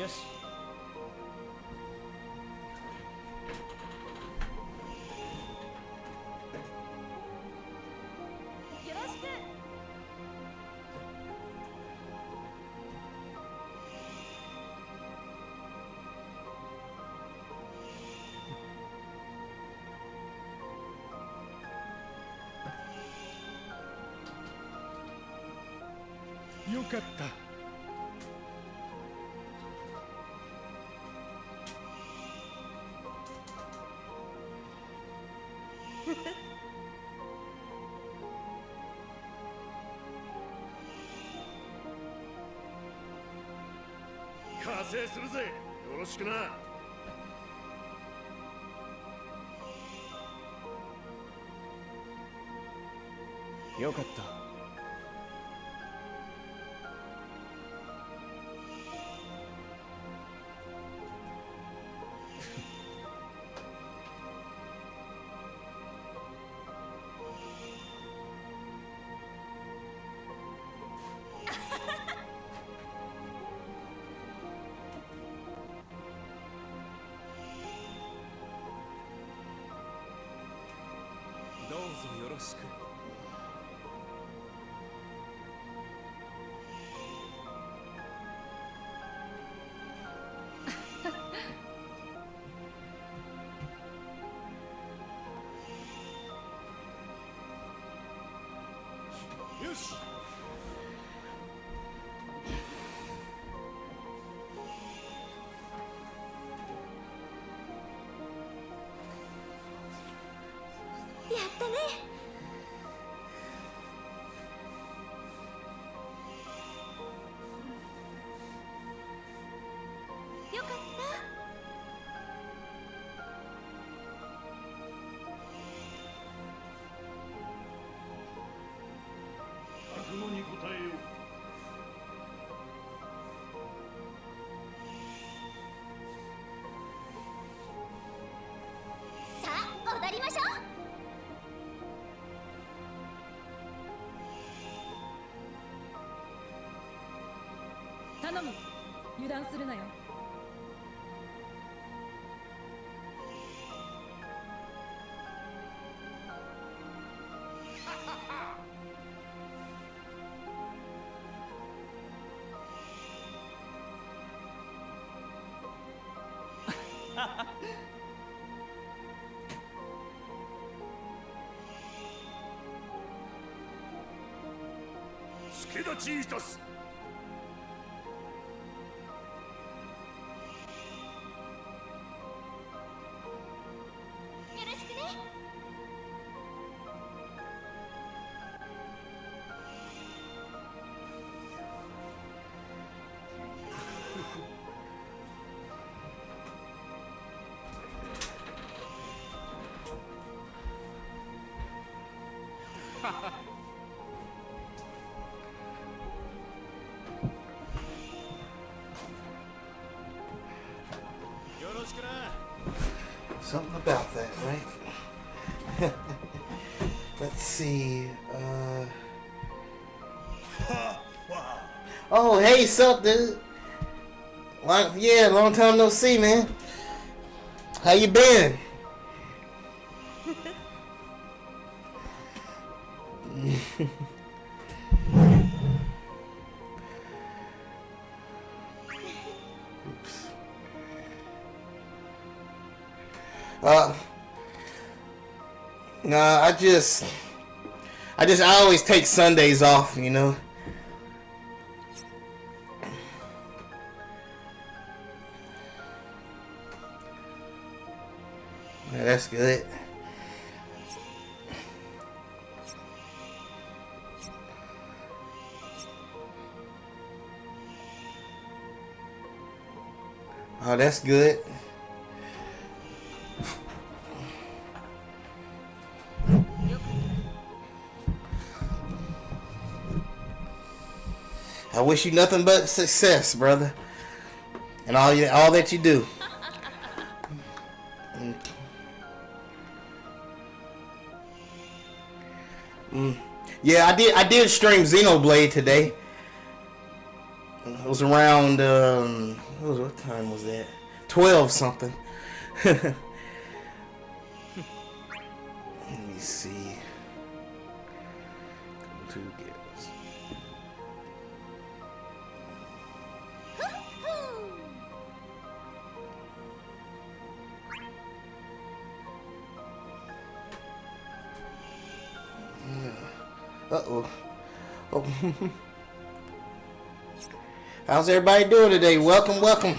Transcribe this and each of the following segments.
よし。よろしく。よかった。加勢するぜ。よろしくな。よかった。どうぞよろしく。よし。やったね。よかった。覚悟に応えよう。さあ踊りましょう。頼む。油断するなよ。助立ちいたす。よろしくね。よろしくな。 Something about that, right? Let's see. Oh, hey, sup, dude? Yeah, long time no see, man. How you been? Oops. Nah, I always take Sundays off, you know. Yeah, that's good. Oh, that's good. I wish you nothing but success, brother, and all that you do. Yeah, I did stream Xenoblade today. It was around what time was that? 12 something. Let me see. Go to guess. Uh-oh. Oh. How's everybody doing today? Welcome, welcome.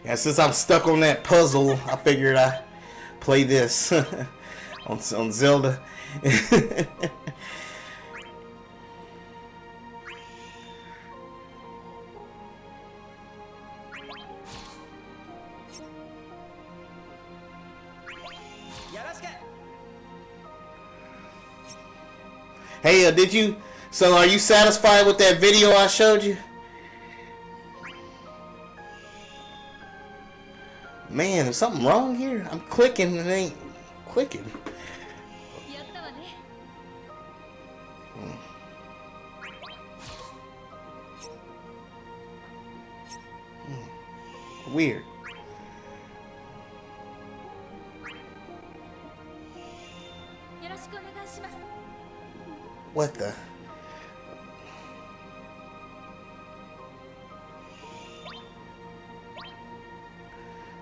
Yeah, since I'm stuck on that puzzle, I figured I'd play this on Zelda. Hey, did you? So, are you satisfied with that video I showed you? Man, is something wrong here? I'm clicking and it ain't clicking. Weird. What the?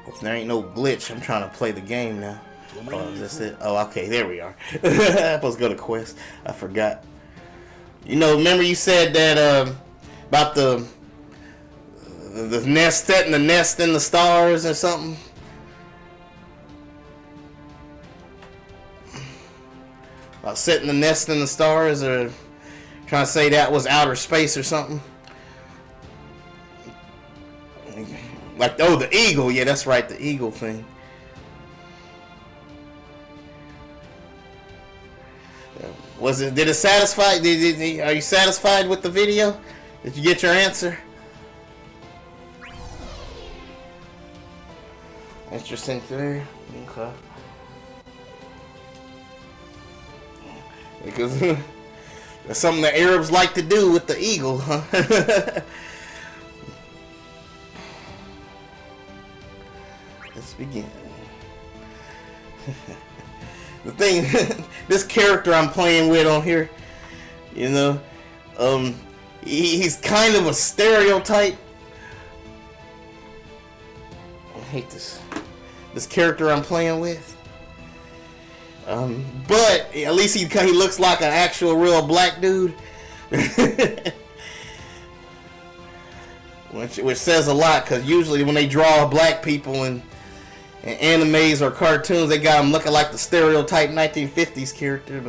Hope there ain't no glitch. I'm trying to play the game now. Oh, is this it? Oh, okay, there we are. I'm supposed to go to quest. I forgot. You know, remember you said that about the nest, setting the nest in the stars or something? About setting the nest in the stars, or trying to say that was outer space or something? Like, oh, the eagle. Yeah, that's right, the eagle thing. Was it? Did it satisfy? Are you satisfied with the video? Did you get your answer? Interesting there. Okay. Because that's something the Arabs like to do with the eagle, huh? Let's begin. The thing, this character I'm playing with on here, you know, he's kind of a stereotype. I hate this character I'm playing with. But at least he looks like an actual real black dude. Which says a lot, because usually when they draw black people in animes or cartoons, they got them looking like the stereotype 1950s character.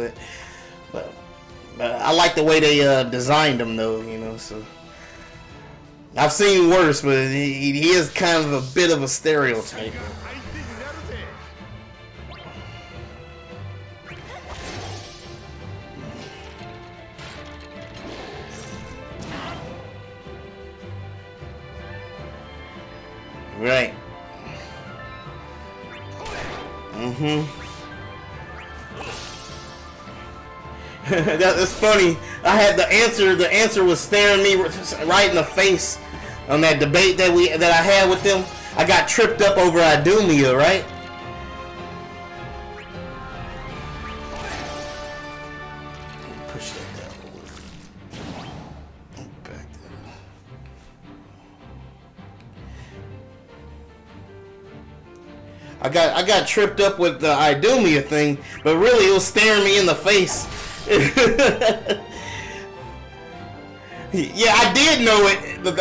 But I like the way they designed him, though, you know. So I've seen worse, but he is kind of a bit of a stereotype. Right. That's funny. I had the answer. The answer was staring me right in the face on that debate that I had with them. I got tripped up over Idumia, right? Push that down a little. Back there. I got tripped up with the Idumia thing, but really it was staring me in the face. Yeah, I did know it. But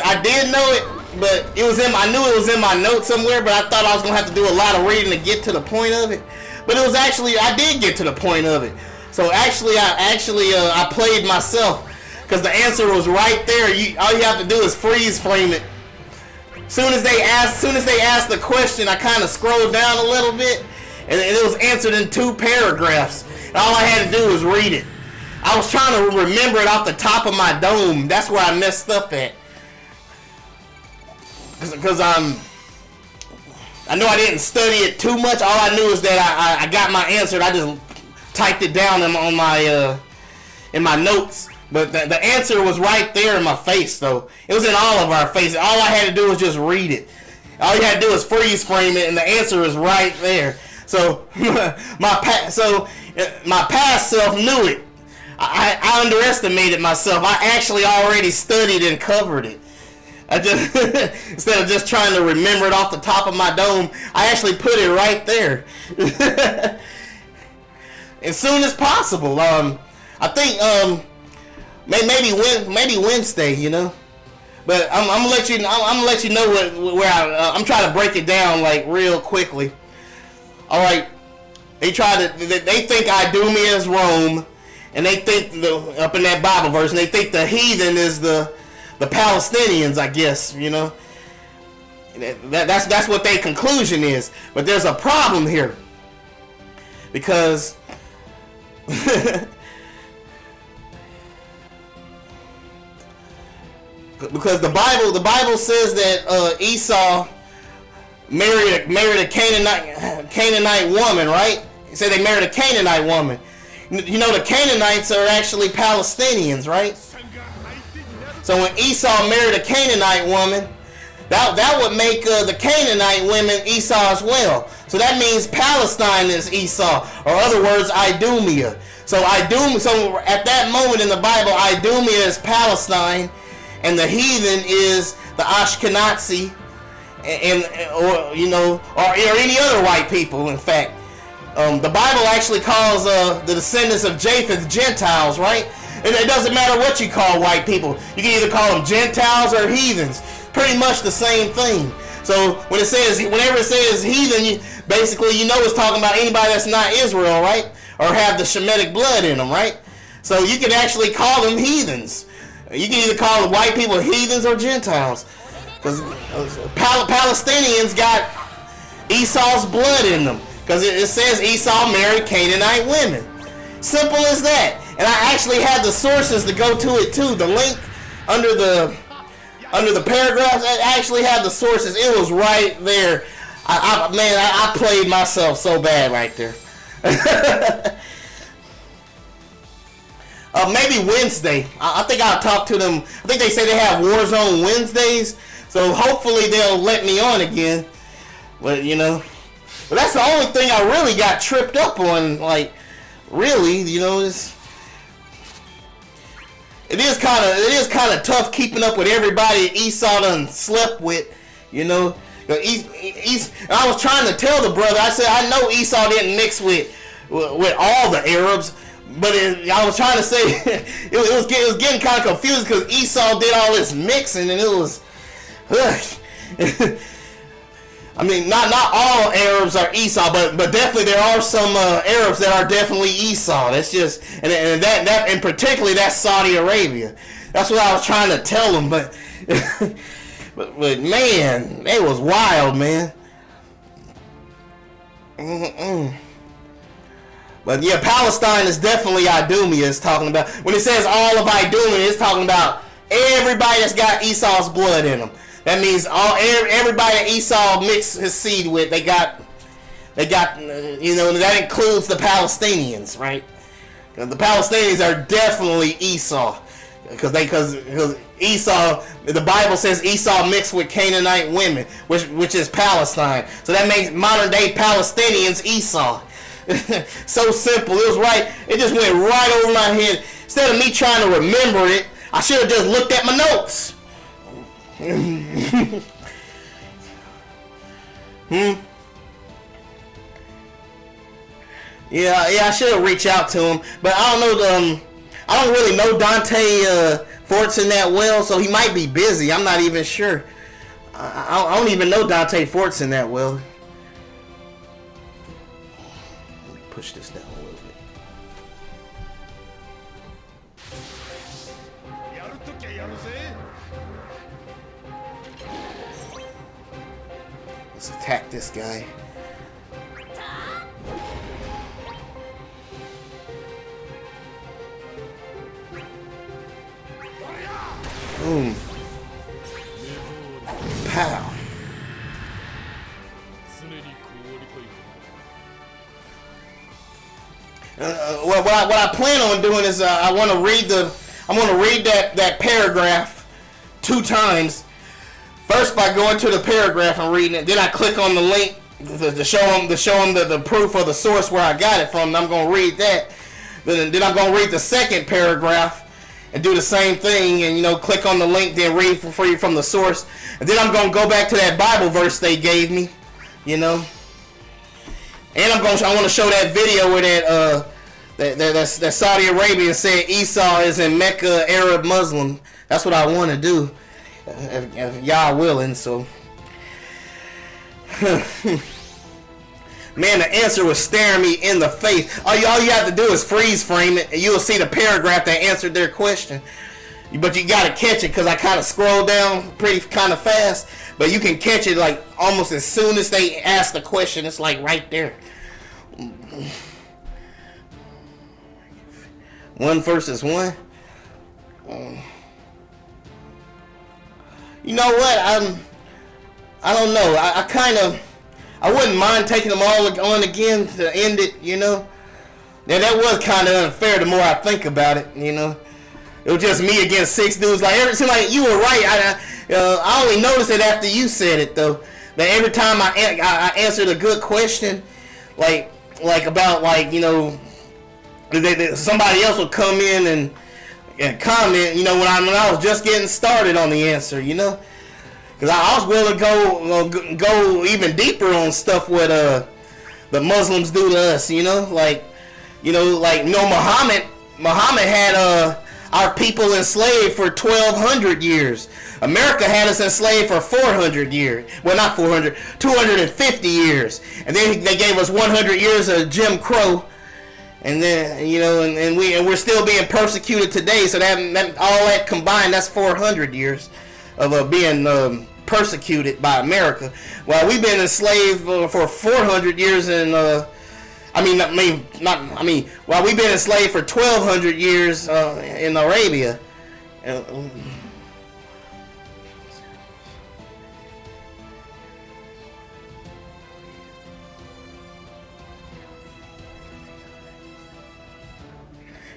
it was I knew it was in my notes somewhere, but I thought I was gonna have to do a lot of reading to get to the point of it. But it was actually, I did get to the point of it. So actually, I played myself, because the answer was right there. All you have to do is freeze frame it. soon as they asked the question, I kind of scrolled down a little bit, and it was answered in 2 paragraphs. And all I had to do was read it. I was trying to remember it off the top of my dome. That's where I messed up at. Because I know I didn't study it too much. All I knew is that I got my answer. I just typed it down on my in my notes. But the answer was right there in my face, though. It was in all of our faces. All I had to do was just read it. All you had to do was freeze frame it, and the answer is right there. So my past self knew it. I underestimated myself. I actually already studied and covered it. I just instead of just trying to remember it off the top of my dome, I actually put it right there. As soon as possible. I think maybe Wednesday, you know. But I'm gonna let you know where I'm trying to break it down like real quickly. All right, they think Idumea is Rome, and they think up in that Bible verse, and they think the heathen is the Palestinians, I guess, you know. That's what their conclusion is. But there's a problem here, because because the Bible says that Esau married a Canaanite woman, right? It said they married a Canaanite woman. You know, the Canaanites are actually Palestinians, right? So when Esau married a Canaanite woman, that would make the Canaanite women Esau as well. So that means Palestine is Esau, or other words, Idumea. So at that moment in the Bible, Idumea is Palestine, and the heathen is the Ashkenazi, or any other white people. In fact, the Bible actually calls the descendants of Japheth Gentiles, right? And it doesn't matter what you call white people. You can either call them Gentiles or heathens. Pretty much the same thing. So whenever it says heathen, basically you know it's talking about anybody that's not Israel, right? Or have the Shemitic blood in them, right? So you can actually call them heathens. You can either call the white people heathens or Gentiles. Because Palestinians got Esau's blood in them. Because it says Esau married Canaanite women. Simple as that. And I actually had the sources to go to it too. The link under the paragraphs, I actually had the sources. It was right there. I played myself so bad right there. Maybe Wednesday. I think I'll talk to them. I think they say they have Warzone Wednesdays. So hopefully they'll let me on again. But, you know. But that's the only thing I really got tripped up on. Like, really, you know, it is kind of tough keeping up with everybody Esau done slept with, you know. I was trying to tell the brother. I said I know Esau didn't mix with all the Arabs, but I was trying to say it was getting kind of confused because Esau did all this mixing, and it was. I mean, not all Arabs are Esau, but definitely there are some Arabs that are definitely Esau. That's just and particularly that's Saudi Arabia. That's what I was trying to tell them, but but man, it was wild, man. But yeah, Palestine is definitely Idumea. It's talking about when it says all of Idumea, it's talking about everybody that's got Esau's blood in them. That means everybody that Esau mixed his seed with, they got, you know, that includes the Palestinians, right? The Palestinians are definitely Esau, because Esau, the Bible says Esau mixed with Canaanite women, which is Palestine. So that makes modern day Palestinians Esau. So simple. It was right. It just went right over my head. Instead of me trying to remember it, I should have just looked at my notes. Yeah, I should have reached out to him, but I don't know. I don't really know Dante Fortson that well, so he might be busy. I'm not even sure. I don't even know Dante Fortson that well. Let me push this down a little bit. Let's attack this guy. Boom. Pow. Well, what I plan on doing is I want to read that paragraph 2 times. First by going to the paragraph and reading it, then I click on the link to show them the proof or the source where I got it from. And I'm going to read that. Then I'm going to read the second paragraph and do the same thing, and click on the link, then read for free from the source. And then I'm going to go back to that Bible verse they gave me, And I want to show that video where that Saudi Arabia said Esau is in Mecca, Arab Muslim. That's what I want to do, if y'all willing. So, man, the answer was staring me in the face. All you have to do is freeze frame it, and you'll see the paragraph that answered their question. But you got to catch it, because I kind of scroll down pretty kind of fast. But you can catch it like almost as soon as they ask the question. It's like right there. 1 versus 1. You know what? I don't know. I wouldn't mind taking them all on again to end it. Now that was kind of unfair. The more I think about it, it was just me against 6 dudes. Like it seemed like you were right. I only noticed it after you said it though. That every time I answered a good question, like about somebody else would come in and comment, when I was just getting started on the answer, because I was willing to go even deeper on stuff what the Muslims do to us, Muhammad had our people enslaved for 1,200 years. America had us enslaved for 400 years. Well, not 400, 250 years. And then they gave us 100 years of Jim Crow. And then, and we're still being persecuted today. So that all that combined, that's 400 years of being persecuted by America. While we've been enslaved for 400 years while we've been enslaved for 1,200 years in Arabia.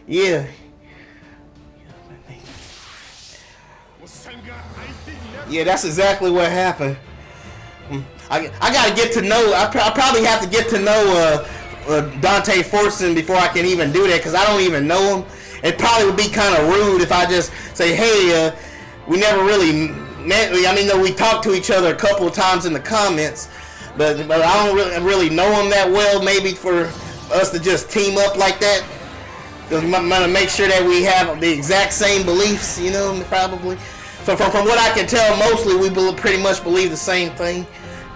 Yeah. Yeah, that's exactly what happened. I gotta get to know. I probably have to get to know Dante Fortson before I can even do that, because I don't even know him. It probably would be kind of rude if I just say, "Hey, we never really met." We talked to each other a couple of times in the comments, but I don't really know him that well. Maybe for us to just team up like that, because we want to make sure that we have the exact same beliefs. Probably. So from what I can tell, mostly we pretty much believe the same thing.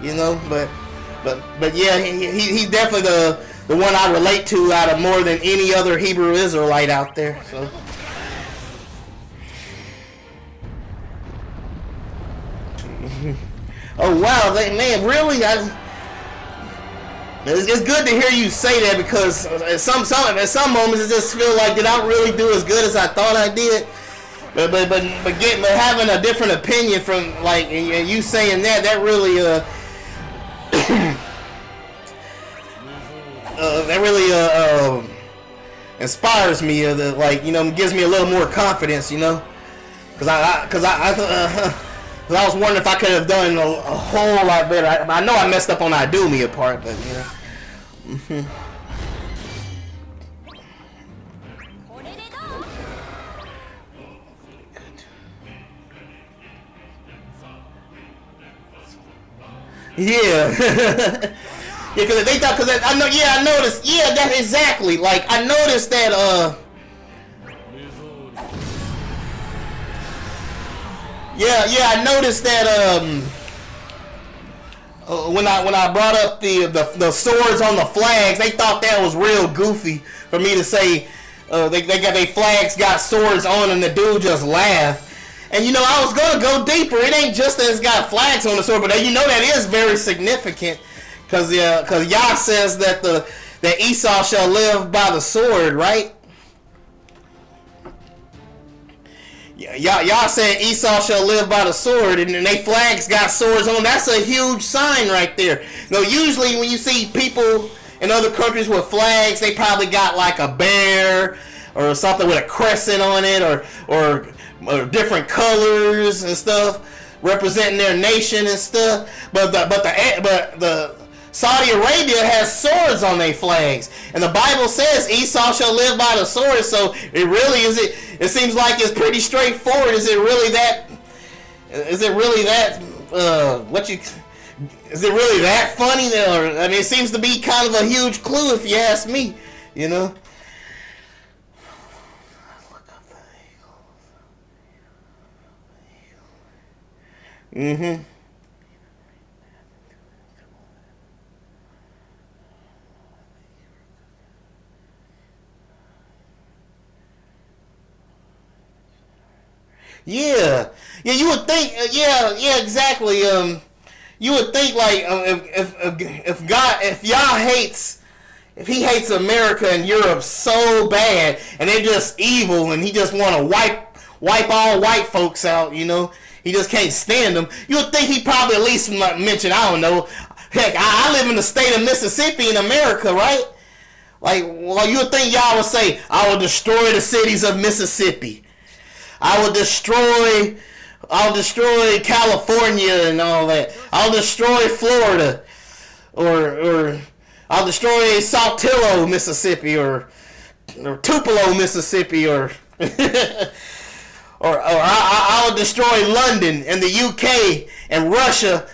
But yeah, he's definitely the one I relate to out of more than any other Hebrew Israelite out there. So. Oh wow, man, really? It's good to hear you say that, because at some moments it just feel like, did I really do as good as I thought I did? But having a different opinion from and you saying that really inspires me, gives me a little more confidence, because I was wondering if I could have done a whole lot better. I know I messed up on the Idumea part, but yeah. Yeah, because I noticed. Yeah, that's exactly. I noticed that. Yeah, I noticed that. When I brought up the swords on the flags, they thought that was real goofy for me to say. They got their flags got swords on, and the dude just laughed. And you know, I was gonna go deeper. It ain't just that it's got flags on the sword, but you know that is very significant, because Yah says that that Esau shall live by the sword, right? Y'all said Esau shall live by the sword, and they flags got swords on. That's a huge sign right there. You know, usually when you see people in other countries with flags, they probably got like a bear or something with a crescent on it, or different colors and stuff representing their nation and stuff. But the Saudi Arabia has swords on their flags, and the Bible says Esau shall live by the sword. So it really is. It seems like it's pretty straightforward. Is it really that? Is it really that? Is it really that funny? Or, I mean, it seems to be kind of a huge clue, if you ask me. You know. Mm-hmm. Yeah, you would think. Yeah, exactly. You would think like if Yah hates, if he hates America and Europe so bad, and they're just evil, and he just want to wipe all white folks out, you know, he just can't stand them. You would think he probably at least mention, I don't know, heck, I live in the state of Mississippi in America, right? Like, well, you would think Yah would say, I will destroy the cities of Mississippi. I'll destroy California and all that. I'll destroy Florida, or I'll destroy Saltillo, Mississippi, or Tupelo, Mississippi, or I'll destroy London and the UK and Russia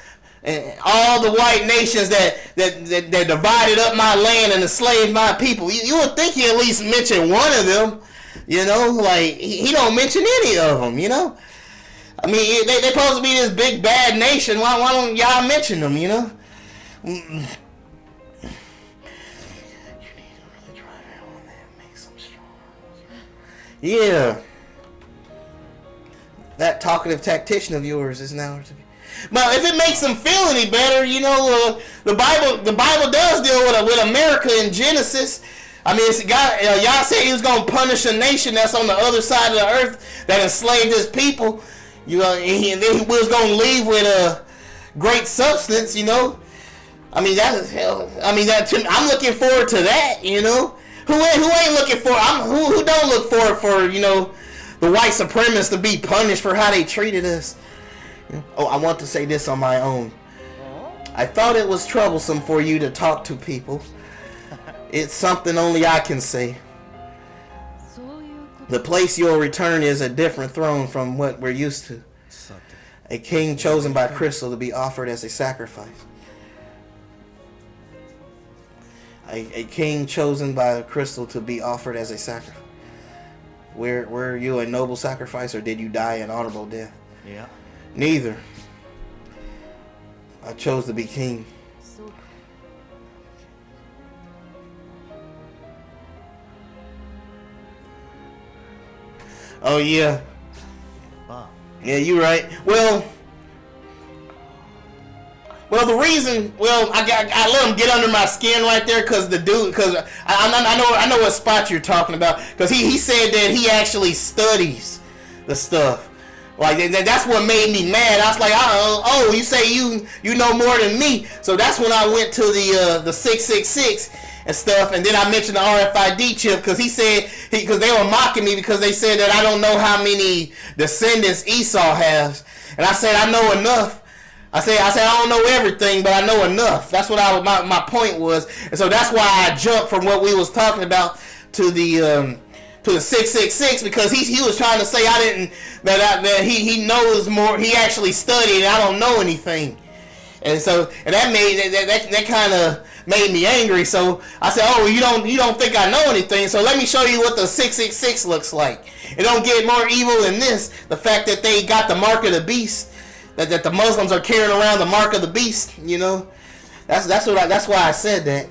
and all the white nations that divided up my land and enslaved my people. You would think he at least mentioned one of them. You know, like, he don't mention any of them, you know? I mean, they're supposed to be this big, bad nation. Why don't y'all mention them, you know? You need to really drive out on that, make some strong. Yeah. That talkative tactician of yours is now to be. But if it makes them feel any better, you know, the Bible does deal with America in Genesis. I mean, Yah said he was going to punish a nation that's on the other side of the earth that enslaved his people. You know, and then he was going to leave with a great substance, you know. I mean, I'm looking forward to that, you know. Who ain't looking for, who don't look forward for, you know, the white supremacists to be punished for how they treated us. Oh, I want to say this on my own. I thought it was troublesome for you to talk to people. It's something only I can say. The place you'll return is a different throne from what we're used to. A king chosen by crystal to be offered as a sacrifice. A king chosen by crystal to be offered as a sacrifice. Were you a noble sacrifice, or did you die an honorable death? Yeah. Neither. I chose to be king. Oh yeah. Yeah, you're right. Well, the reason, I let him get under my skin right there, because I know what spot you're talking about, because he said that he actually studies the stuff. Like, that's what made me mad. I was like, oh, you say you know more than me. So that's when I went to the 666 and stuff, and then I mentioned the RFID chip, because because they were mocking me because they said that I don't know how many descendants Esau has, and I said I know enough. I said I don't know everything, but I know enough. That's what my point was, and so that's why I jumped from what we was talking about to the 666, because he was trying to say that he knows more. He actually studied, and I don't know anything, and that kind of made me angry. So I said, oh, you don't think I know anything, so let me show you what the 666 looks like. It don't get more evil than this. The fact that they got the mark of the beast, that the Muslims are carrying around the mark of the beast, you know. That's why I said that.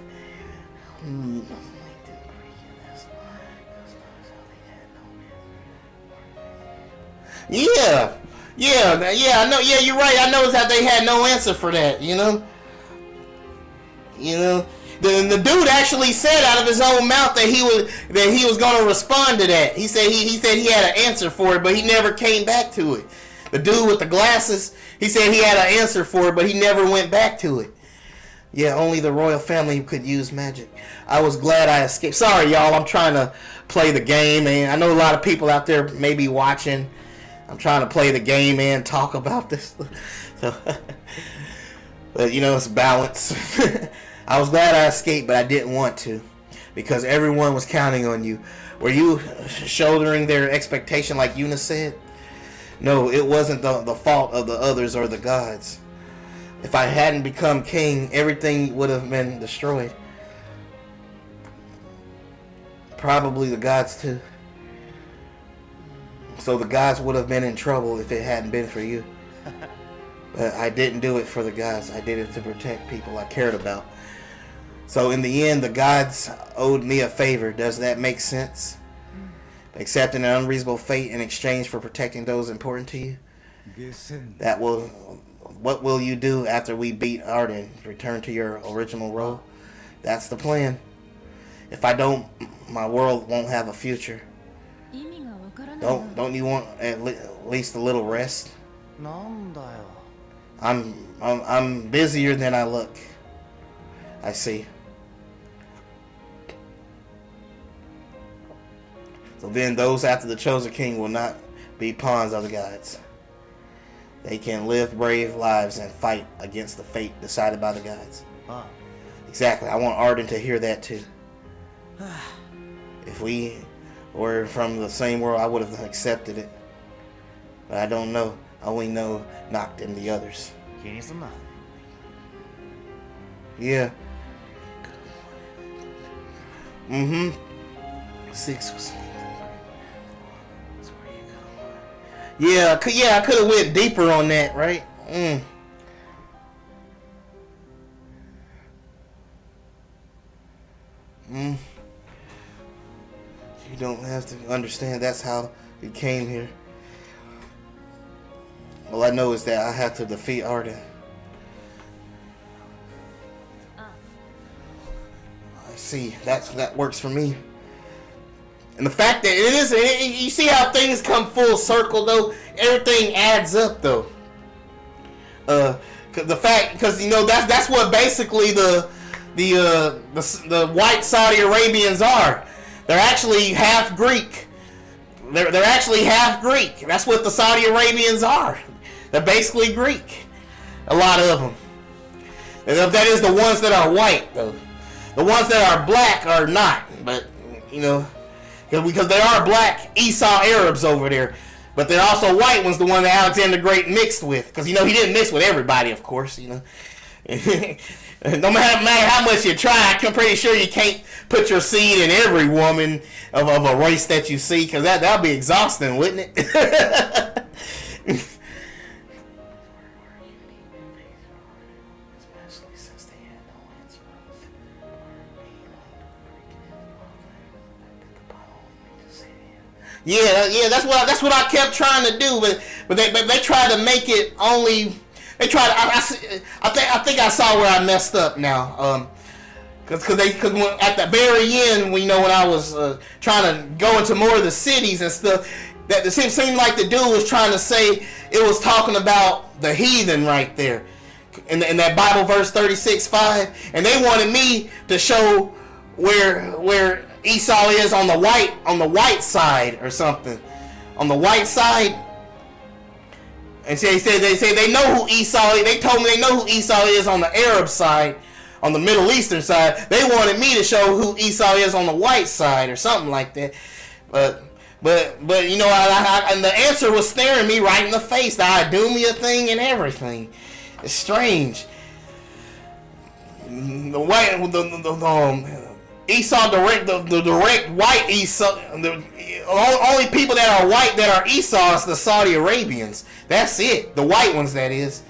Yeah. I know. Yeah, you're right. I noticed that they had no answer for that. The dude actually said out of his own mouth that he was going to respond to that. He said he had an answer for it, but he never came back to it. The dude with the glasses, he said he had an answer for it, but he never went back to it. Yeah, only the royal family could use magic. I was glad I escaped. Sorry, y'all. I'm trying to play the game, and I know a lot of people out there may be watching. I'm trying to play the game and talk about this. So, but it's balance. I was glad I escaped, but I didn't want to, because everyone was counting on you. Were you shouldering their expectation like Eunice said? No, it wasn't the fault of the others or the gods. If I hadn't become king, everything would have been destroyed. Probably the gods too. So the gods would have been in trouble if it hadn't been for you. But I didn't do it for the gods. I did it to protect people I cared about. So in the end, the gods owed me a favor. Does that make sense? Accepting an unreasonable fate in exchange for protecting those important to you? What will you do after we beat Arden? Return to your original role? That's the plan. If I don't, my world won't have a future. Don't you want at least a little rest? I'm busier than I look. I see. So then those after the chosen king will not be pawns of the gods. They can live brave lives and fight against the fate decided by the gods. Exactly. I want Arden to hear that too. If we were from the same world, I would have accepted it. But I don't know. I only know Noct and the others. Yeah. 6 was. Yeah, I could have went deeper on that, right? You don't have to understand that's how you came here. All I know is that I have to defeat Arden. I see. That works for me. And the fact that you see how things come full circle though. Everything adds up though. Because that's what basically the white Saudi Arabians are. They're actually half Greek. They're actually half Greek. That's what the Saudi Arabians are. They're basically Greek. A lot of them. And that is the ones that are white though. The ones that are black are not. But because there are black Esau Arabs over there, but they're also white ones, the one that Alexander the Great mixed with. Because he didn't mix with everybody, of course. No matter how much you try, I'm pretty sure you can't put your seed in every woman of a race that you see, because that'd be exhausting, wouldn't it? Yeah, that's what I kept trying to do, but they tried to make it only. They tried. I think I saw where I messed up now. Because at the very end, when I was trying to go into more of the cities and stuff, that it seemed like the dude was trying to say it was talking about the heathen right there, in that Bible verse 36:5, and they wanted me to show where Esau is on the white side or something, on the white side. And they say they know who Esau is. They told me they know who Esau is on the Arab side, on the Middle Eastern side. They wanted me to show who Esau is on the white side or something like that. But and the answer was staring me right in the face. The Idumea thing and everything. It's strange. The white, Esau, the direct white Esau, the only people that are white that are Esau is the Saudi Arabians. That's it. The white ones, that is.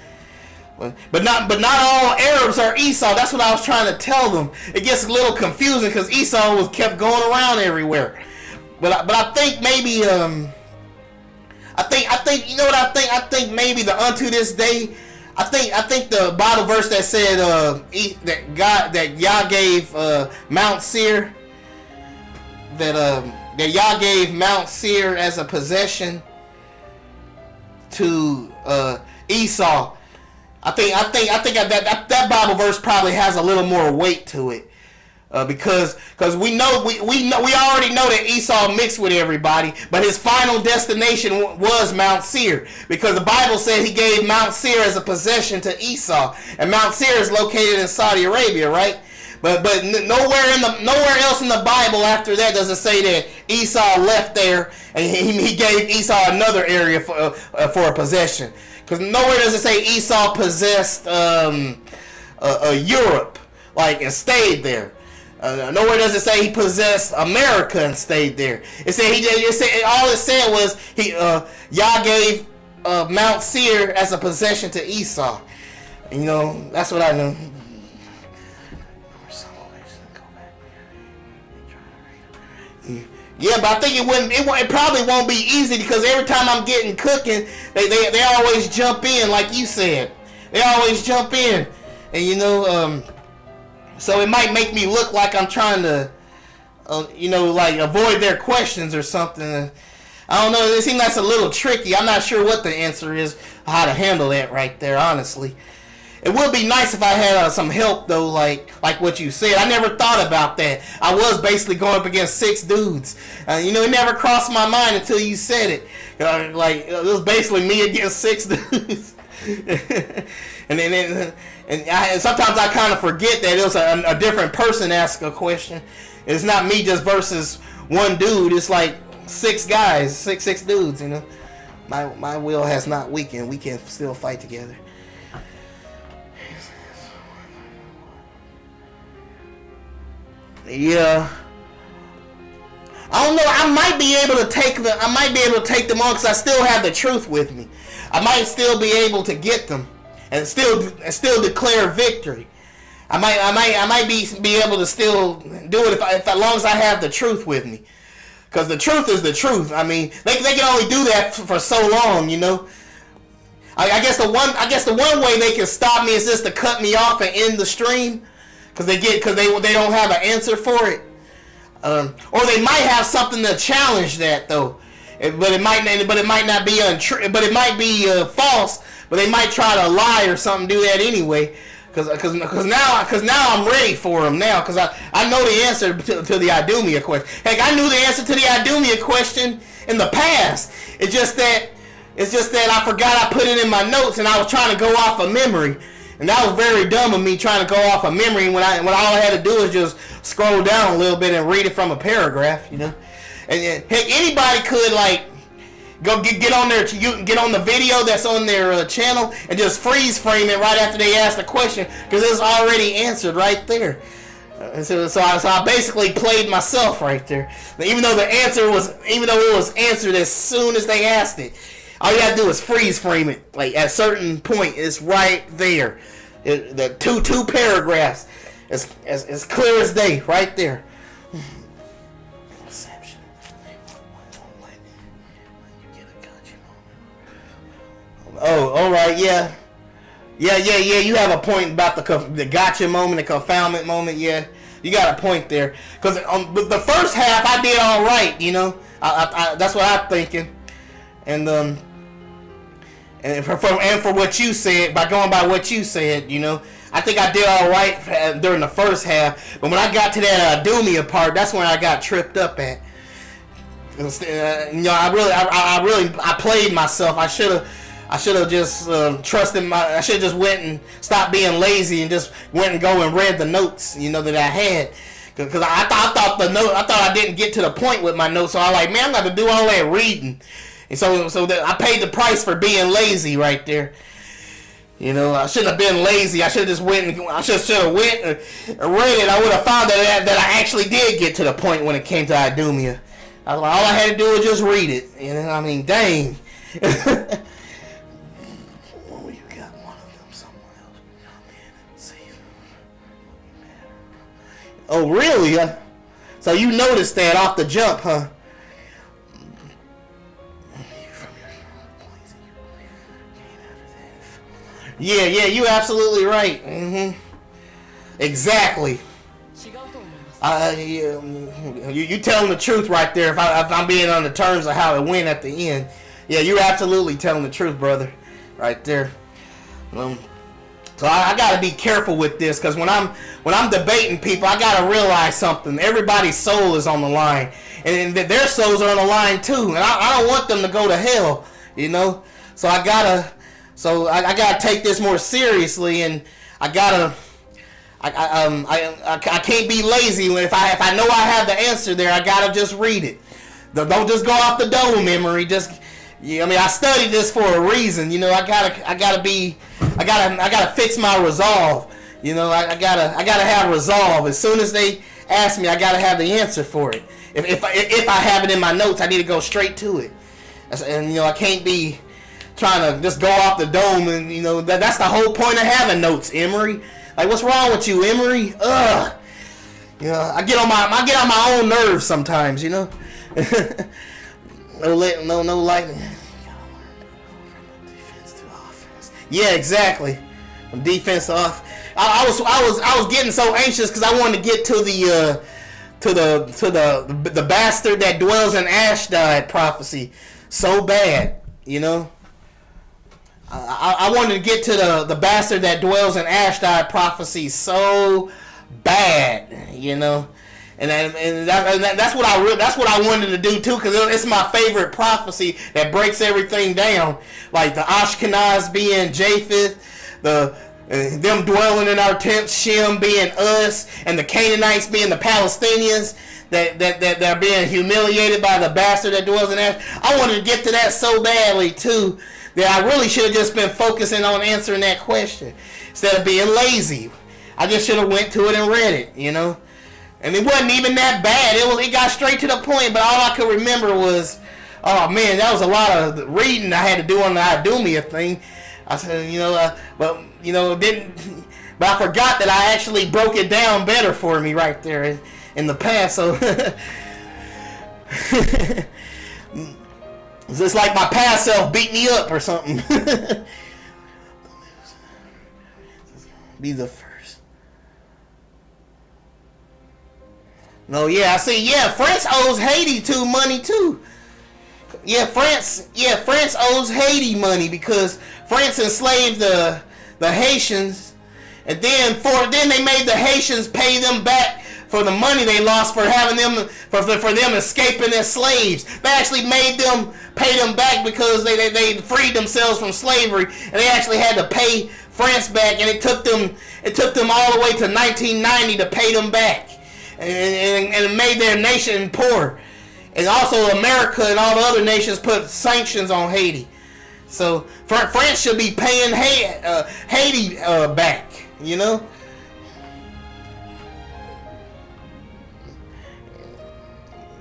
But not all Arabs are Esau. That's what I was trying to tell them. It gets a little confusing because Esau kept going around everywhere. But I think maybe I think you know what I think. I think maybe the unto this day. I think the Bible verse that said that Yah gave Mount Seir, that Yah gave Mount Seir as a possession to Esau. I think that Bible verse probably has a little more weight to it. Because we already know that Esau mixed with everybody, but his final destination was Mount Seir, because the Bible said he gave Mount Seir as a possession to Esau, and Mount Seir is located in Saudi Arabia, right? But nowhere else in the Bible after that does it say that Esau left there and he gave Esau another area for a possession, because nowhere does it say Esau possessed Europe and stayed there. Nowhere does it say he possessed America and stayed there. All it said was Yah gave Mount Seir as a possession to Esau. And, you know, that's what I know. Yeah, but I think it probably won't be easy, because every time I'm getting cooking, they always jump in, like you said. They always jump in, and you know. So it might make me look like I'm trying to, avoid their questions or something. I don't know. It seems that's a little tricky. I'm not sure what the answer is, how to handle that right there, honestly. It would be nice if I had some help, though, like what you said. I never thought about that. I was basically going up against 6 dudes. It never crossed my mind until you said it. It was basically me against 6 dudes. And sometimes I kind of forget that it was a different person asking a question. It's not me just versus one dude. It's like 6 guys, six dudes. You know, my will has not weakened. We can still fight together. Yeah. I don't know. I might be able to take them on, because I still have the truth with me. I might still be able to get them and still declare victory. I might be able to still do it if as long as I have the truth with me, because the truth is the truth. I mean, they can only do that for so long, you know. I guess the one way they can stop me is just to cut me off and end the stream, because they don't have an answer for it, or they might have something to challenge that though. But it might not be untrue. But it might be false. But they might try to lie or something, do that anyway. Because now I'm ready for them now. Because I know the answer to the Idumea question. Heck, I knew the answer to the Idumea question in the past. It's just that I forgot I put it in my notes, and I was trying to go off of memory. And that was very dumb of me, trying to go off of memory when all I had to do was just scroll down a little bit and read it from a paragraph, you know. And heck, anybody could go get on there. You can get on the video that's on their channel and just freeze frame it right after they ask the question, because it's already answered right there. So I basically played myself right there. Even though it was answered as soon as they asked it, all you gotta do is freeze frame it. Like at a certain point, it's right there. The two paragraphs, as clear as day, right there. Oh, all right, yeah. You have a point about the gotcha moment, the confoundment moment. Yeah, you got a point there. Because the first half I did all right, you know. I that's what I'm thinking. And for what you said, by going by what you said, you know, I think I did all right during the first half. But when I got to that Idumea part, that's when I got tripped up at. I played myself. I should have just trusted I should have just went and stopped being lazy and just went and go and read the notes, you know, that I had. Because I thought I didn't get to the point with my notes, so I was like, man, I'm going to do all that reading. And so that I paid the price for being lazy right there. You know, I shouldn't have been lazy. I should have just went and read it. I would have found that I actually did get to the point when it came to Idumea. All I had to do was just read it. You know, I mean, dang. Oh, really? So you noticed that off the jump, huh? Yeah, you absolutely right. Exactly. You telling the truth right there. If I'm being on the terms of how it went at the end, yeah, you're absolutely telling the truth, brother, right there. So I gotta be careful with this, because when I'm debating people, I gotta realize something. Everybody's soul is on the line, and their souls are on the line too. And I don't want them to go to hell, you know. So I gotta take this more seriously, and I can't be lazy. If I know I have the answer there, I gotta just read it. Don't just go off the dome memory. I studied this for a reason. You know, I gotta fix my resolve. You know, I gotta have resolve. As soon as they ask me, I gotta have the answer for it. If I have it in my notes, I need to go straight to it. And you know, I can't be trying to just go off the dome. And you know, that's the whole point of having notes, Emery. Like, what's wrong with you, Emery? Ugh. You know, I get on my own nerves sometimes. You know. No lightning. Defense to offense. Yeah, exactly. From defense to off. I was getting so anxious because I wanted to get to the bastard that dwells in Ashdod prophecy so bad, you know. I wanted to get to the bastard that dwells in Ashdod prophecy so bad, you know. And that's what I wanted to do too, because it's my favorite prophecy that breaks everything down. Like the Ashkenaz being Japheth, them dwelling in our tents, Shem being us, and the Canaanites being the Palestinians that are being humiliated by the bastard that dwells in Ash. I wanted to get to that so badly too that I really should have just been focusing on answering that question instead of being lazy. I just should have went to it and read it, you know. And it wasn't even that bad. It got straight to the point, but all I could remember was, oh man, that was a lot of reading I had to do on the Idumea thing. I said, you know, but I forgot that I actually broke it down better for me right there in the past. So it's just like my past self beat me up or something. Be the first. No, yeah, I see. Yeah, France owes Haiti money too. Yeah, France owes Haiti money because France enslaved the Haitians, and then they made the Haitians pay them back for the money they lost for having them for them escaping as slaves. They actually made them pay them back because they freed themselves from slavery, and they actually had to pay France back, and it took them all the way to 1990 to pay them back. And it made their nation poor. And also America and all the other nations put sanctions on Haiti. So France should be paying Haiti back, you know?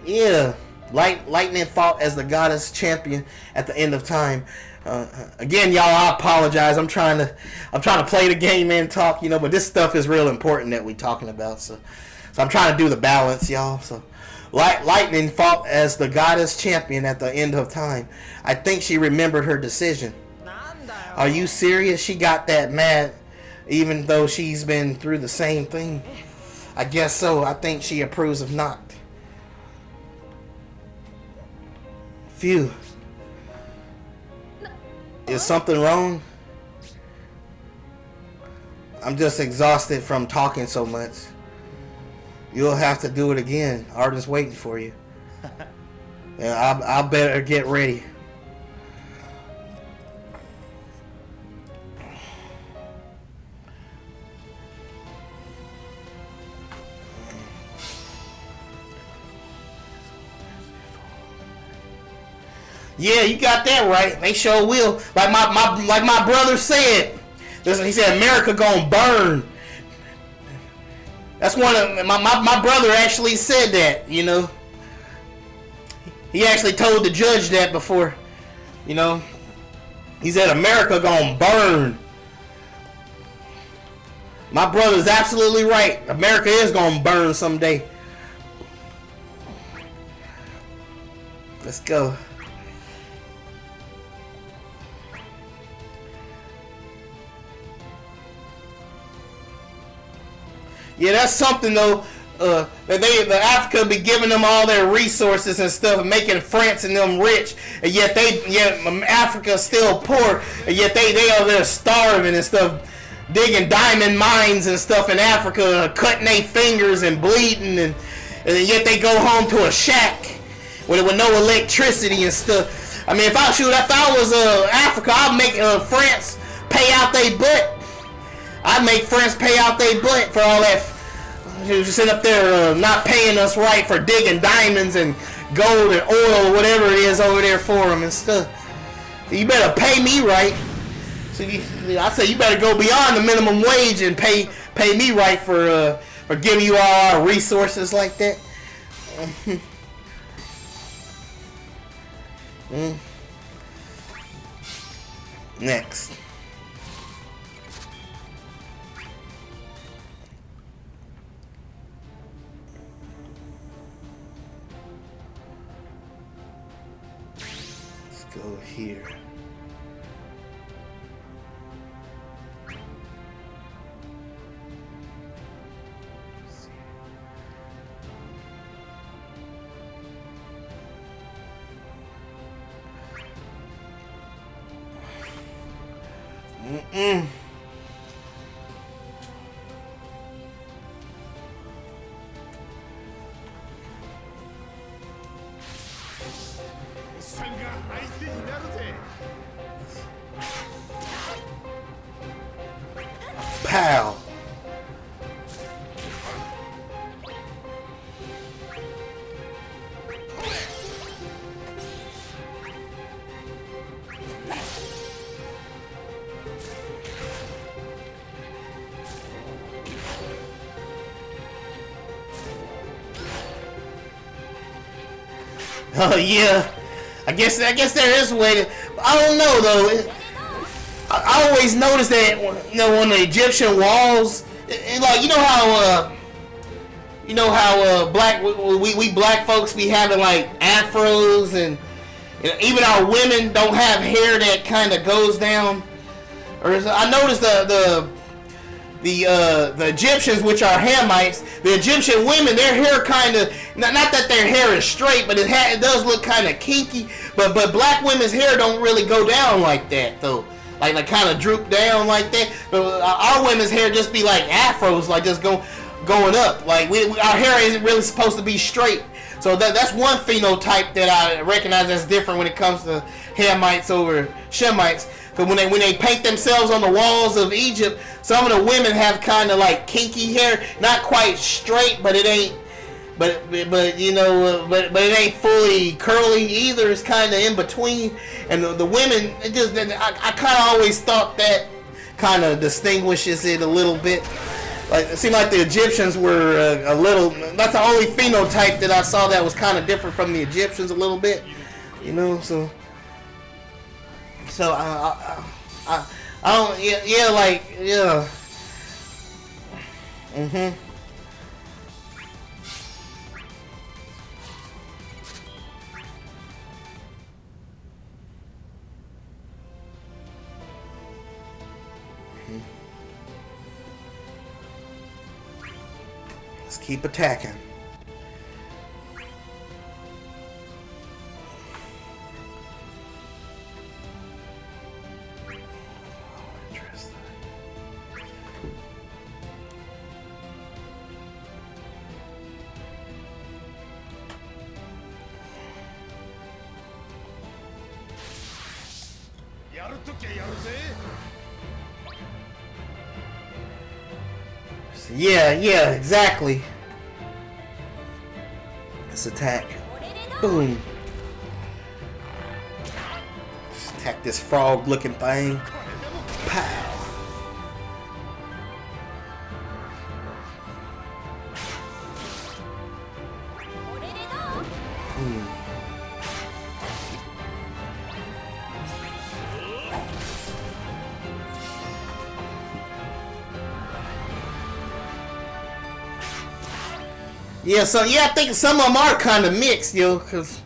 Yeah. Lightning fought as the goddess champion at the end of time. Again, y'all, I apologize. I'm trying to play the game and talk, you know, but this stuff is real important that we're talking about. So I'm trying to do the balance, y'all. So Lightning fought as the goddess champion at the end of time. I think she remembered her decision. Are you serious? She got that mad even though she's been through the same thing? I guess so. I think she approves of not. Phew. Is something wrong? I'm just exhausted from talking so much. You'll have to do it again. Artist waiting for you. Yeah, I better get ready. Yeah, you got that right. They sure will. Like my brother said. He said America gonna burn. That's one of my brother actually said that, you know. He actually told the judge that before, you know. He said America gonna burn. My brother's absolutely right. America is gonna burn someday. Let's go. Yeah, that's something though. That the Africa be giving them all their resources and stuff, and making France and them rich, and yet Africa still poor, and yet they are there starving and stuff, digging diamond mines and stuff in Africa, cutting their fingers and bleeding, and yet they go home to a shack with no electricity and stuff. I mean, if I was Africa, I'd make France pay out their butt. I'd make France pay out their butt for all that. Just sit up there not paying us right for digging diamonds and gold and oil or whatever it is over there for them and stuff. So you better pay me right. So I say you better go beyond the minimum wage and pay me right for giving you all our resources like that. Next. Let's go here. Pow. Oh yeah, I guess there is a way to. I don't know though. I always noticed that on the Egyptian walls, like you know how black we black folks be having like afros, and even our women don't have hair that kind of goes down. Or I noticed the Egyptians, which are Hamites, the Egyptian women, their hair kind of, not that their hair is straight, but it does look kind of kinky. But black women's hair don't really go down like that though, like kind of droop down like that. But our women's hair just be like afros, like just going up. Like our hair isn't really supposed to be straight. So that's one phenotype that I recognize that's different when it comes to Hamites over Shemites. Because when they paint themselves on the walls of Egypt, some of the women have kind of like kinky hair, not quite straight, but it ain't, but it ain't fully curly either. It's kind of in between. And the women, I kind of always thought that kind of distinguishes it a little bit. Like it seemed like the Egyptians were a little. That's the only phenotype that I saw that was kind of different from the Egyptians a little bit, So I don't, yeah. Let's keep attacking. Yeah, exactly. Let's attack. Boom. Let's attack this frog-looking thing. Pow. Yeah, I think some of them are kind of mixed, cause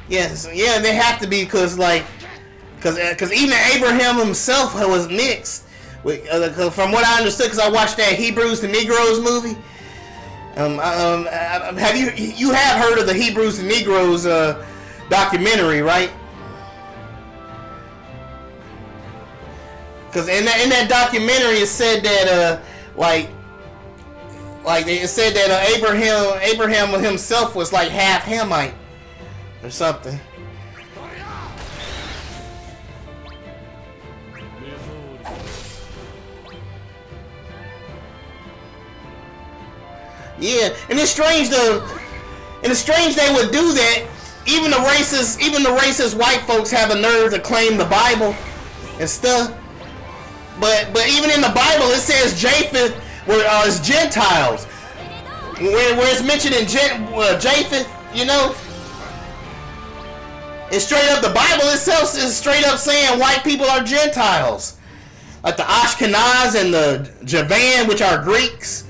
they have to be, cause even Abraham himself was mixed, From what I understood, because I watched that Hebrews to Negroes movie. Have you have heard of the Hebrews to Negroes documentary, right? Because in that documentary, it said that it said that Abraham himself was like half Hamite or something. Yeah, and it's strange though. And it's strange they would do that. Even the racist white folks have the nerve to claim the Bible and stuff. But even in the Bible, it says Japheth is Gentiles. Where it's mentioned in Japheth, you know, it's straight up. The Bible itself is straight up saying white people are Gentiles, like the Ashkenaz and the Javan, which are Greeks.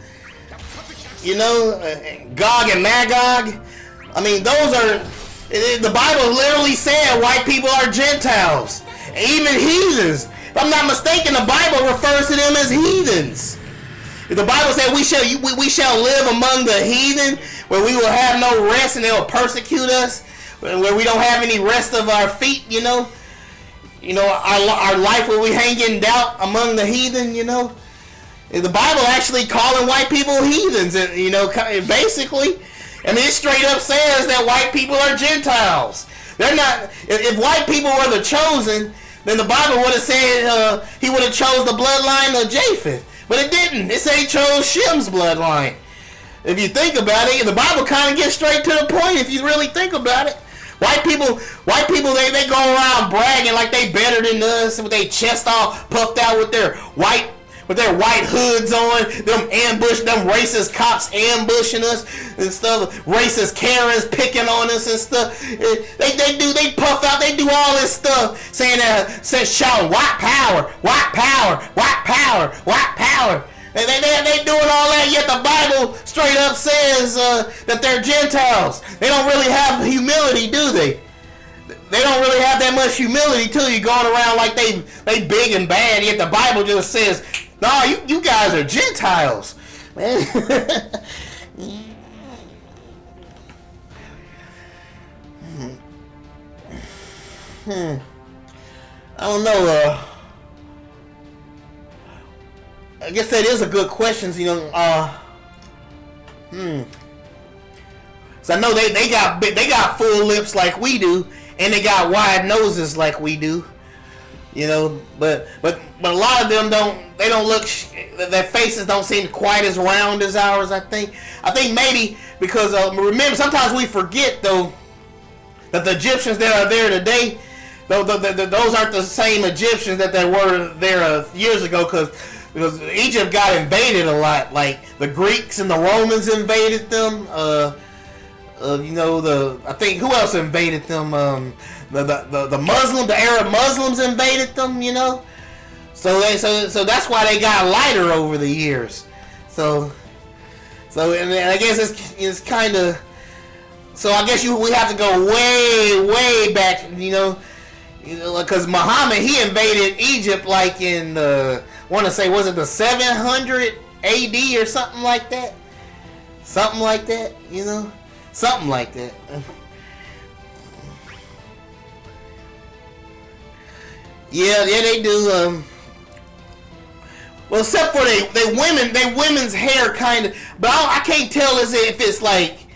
You know, Gog and Magog. I mean, those are. The Bible literally said white people are Gentiles, even heathens. If I'm not mistaken, the Bible refers to them as heathens. The Bible said we shall live among the heathen, where we will have no rest and they will persecute us, where we don't have any rest of our feet. You know, our life will be hanging in doubt among the heathen. You know. The Bible actually calling white people heathens, and you know, basically, I mean, it straight up says that white people are Gentiles. They're not. If white people were the chosen, then the Bible would have said he would have chose the bloodline of Japheth, but it didn't. It said he chose Shem's bloodline. If you think about it, the Bible kind of gets straight to the point. If you really think about it, white people, they go around bragging like they better than us, with their chest all puffed out with their white hoods on, them racist cops ambushing us and stuff, racist Karens picking on us and stuff. They puff out, they do all this stuff, shouting white power, white power, white power, white power. They doing all that, yet the Bible straight up says that they're Gentiles. They don't really have humility, do they? They don't really have that much humility too. You going around like they big and bad, yet the Bible just says, no, you guys are Gentiles, man. I don't know. I guess that is a good question. You know, So I know they got full lips like we do, and they got wide noses like we do. You know, but a lot of them don't look. Their faces don't seem quite as round as ours. I think maybe because remember, sometimes we forget though that the Egyptians that are there today, those aren't the same Egyptians that they were there years ago, because Egypt got invaded a lot. Like the Greeks and the Romans invaded them. You know, I think who else invaded them? The Arab Muslims invaded them. You know, so that's why they got lighter over the years. So and I guess it's kind of. So I guess we have to go way back. You know, because Muhammad, he invaded Egypt like in want to say, was it the 700 AD or something like that? Something like that, you know? Something like that. Yeah, they do. Well, except for they women's hair kind of, but I can't tell is it like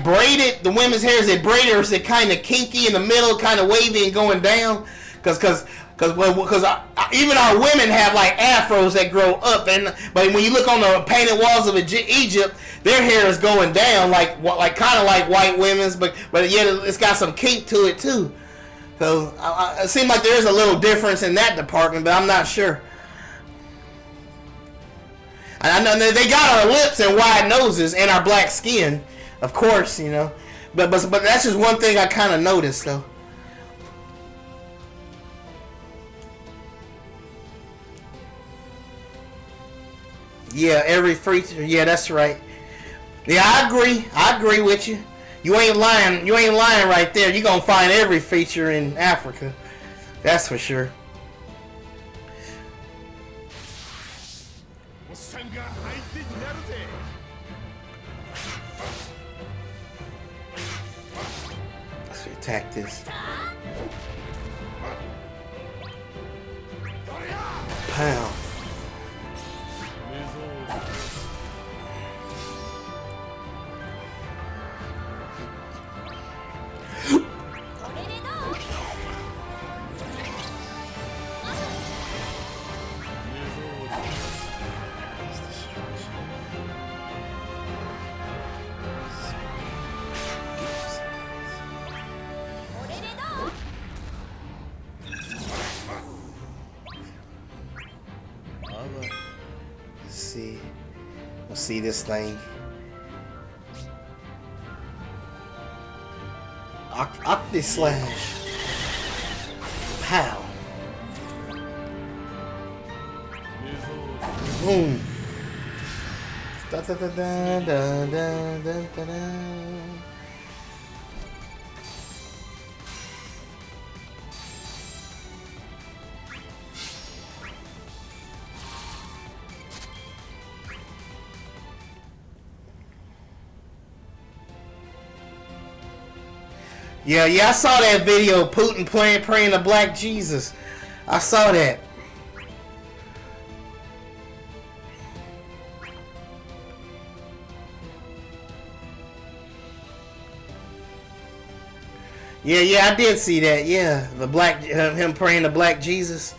braided? The women's hair, is it braided or is it kind of kinky in the middle, kind of wavy and going down? Because even our women have like afros that grow up, but when you look on the painted walls of Egypt, their hair is going down like kind of like white women's, but yet it's got some kink to it too. So it seems like there is a little difference in that department, but I'm not sure. I know they got our lips and wide noses and our black skin, of course, you know. But that's just one thing I kind of noticed, though. Yeah, every feature. Yeah, that's right. Yeah, I agree with you. You ain't lying. You ain't lying right there. You're gonna find every feature in Africa. That's for sure. おっさんが相手になるぜ。 Let's attack this. Pow. Let's see this thing. Octi slash. Pow. Boom. Da da da da da da da da da. Yeah, I saw that video. Putin praying to Black Jesus. I saw that. Yeah, I did see that. Yeah, the him praying to Black Jesus.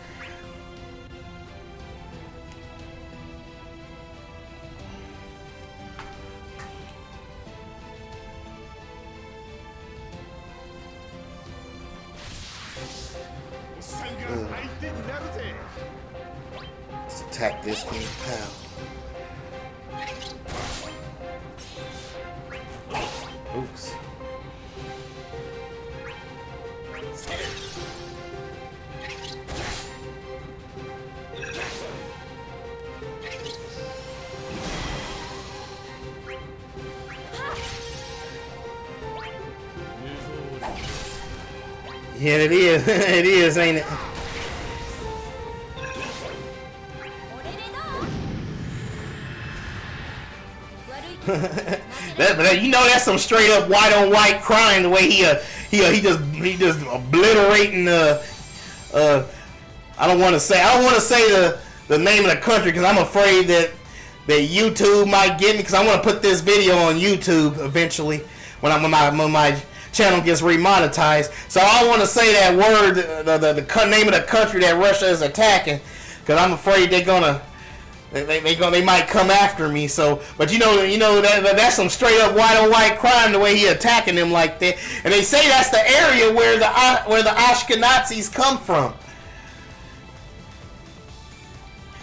Let's attack this thing, pal. Oops. Yeah, it is. It is, ain't it? But you know that's some straight up white on white crime. The way he just obliterating I don't want to say the name of the country because I'm afraid that YouTube might get me because I want to put this video on YouTube eventually when my channel gets remonetized. So I don't want to say that word, the name of the country that Russia is attacking, because I'm afraid they might come after me. So, but you know that's some straight up white on white crime the way he attacking them like that. And they say that's the area where the Ashkenazis come from.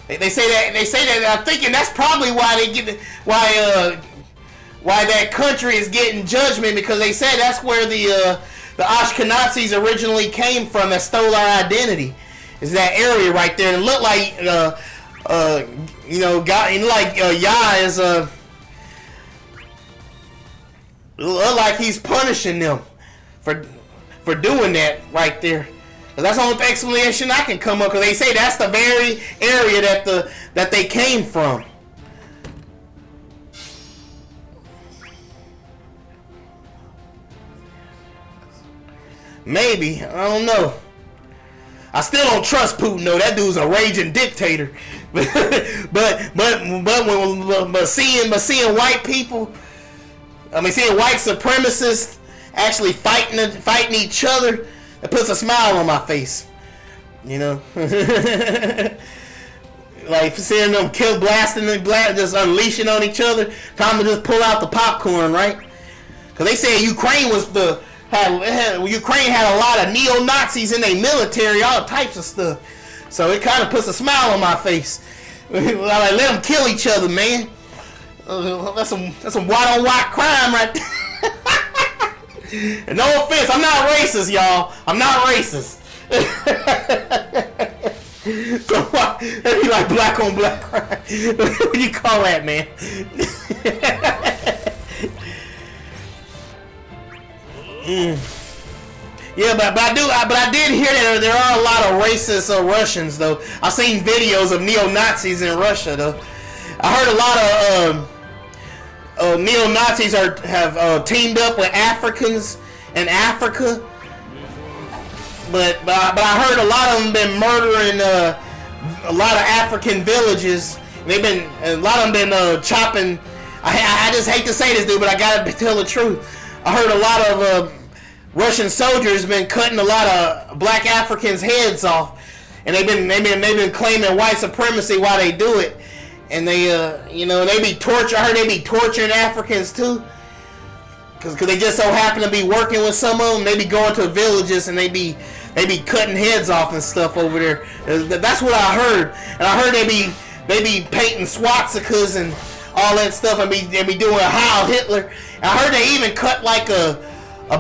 They say that. I'm thinking that's probably why that country is getting judgment, because they say that's where the Ashkenazis originally came from that stole our identity. Is that area right there? And it looked like Yah is look like he's punishing them for doing that right there. That's the only explanation I can come up, because they say that's the very area that they came from. Maybe, I don't know. I still don't trust Putin though. That dude's a raging dictator. but seeing white people, seeing white supremacists actually fighting each other, it puts a smile on my face. You know, like seeing them blasting, just unleashing on each other. Time to just pull out the popcorn, right? Because they said Ukraine had a lot of neo-Nazis in their military, all types of stuff. So it kind of puts a smile on my face. Like, let them kill each other, man. That's some white on white crime right there. And no offense, I'm not racist, y'all. I'm not racist. So that'd be like black on black crime. What do you call that, man? Yeah, but I did hear that there are a lot of racist Russians though. I've seen videos of neo-Nazis in Russia though, I heard a lot of neo-Nazis have teamed up with Africans in Africa, but I heard a lot of them been murdering a lot of African villages. A lot of them been chopping. I just hate to say this, dude, but I gotta tell the truth. I heard a lot of Russian soldiers been cutting a lot of black Africans' heads off, and they've been claiming white supremacy while they do it. And they they be torture. I heard they be torturing Africans too, because they just so happen to be working with some of them. They be going to villages and they be cutting heads off and stuff over there. That's what I heard. And I heard they be painting swastikas and all that stuff, and they be doing Heil Hitler. And I heard they even cut like a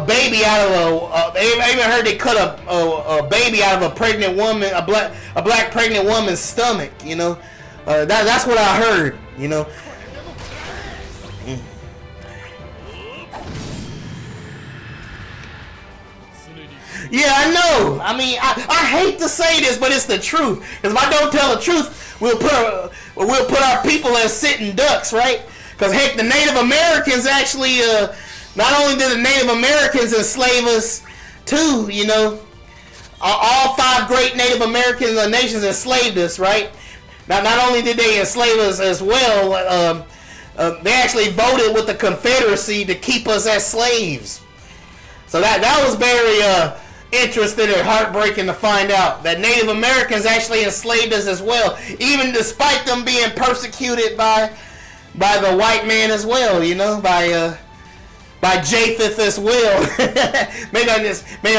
baby out of I even heard they cut a baby out of a pregnant woman, a black pregnant woman's stomach. You know, that's what I heard. You know. Yeah, I know. I mean, I hate to say this, but it's the truth. Because if I don't tell the truth, we'll put our people as sitting ducks, right? Because heck, the Native Americans actually, not only did the Native Americans enslave us too, you know, all 5 great Native American nations enslaved us, right? Not only did they enslave us as well, they actually voted with the Confederacy to keep us as slaves. So that was very interesting and heartbreaking to find out that Native Americans actually enslaved us as well, even despite them being persecuted by the white man as well, you know, by Japheth as well. maybe I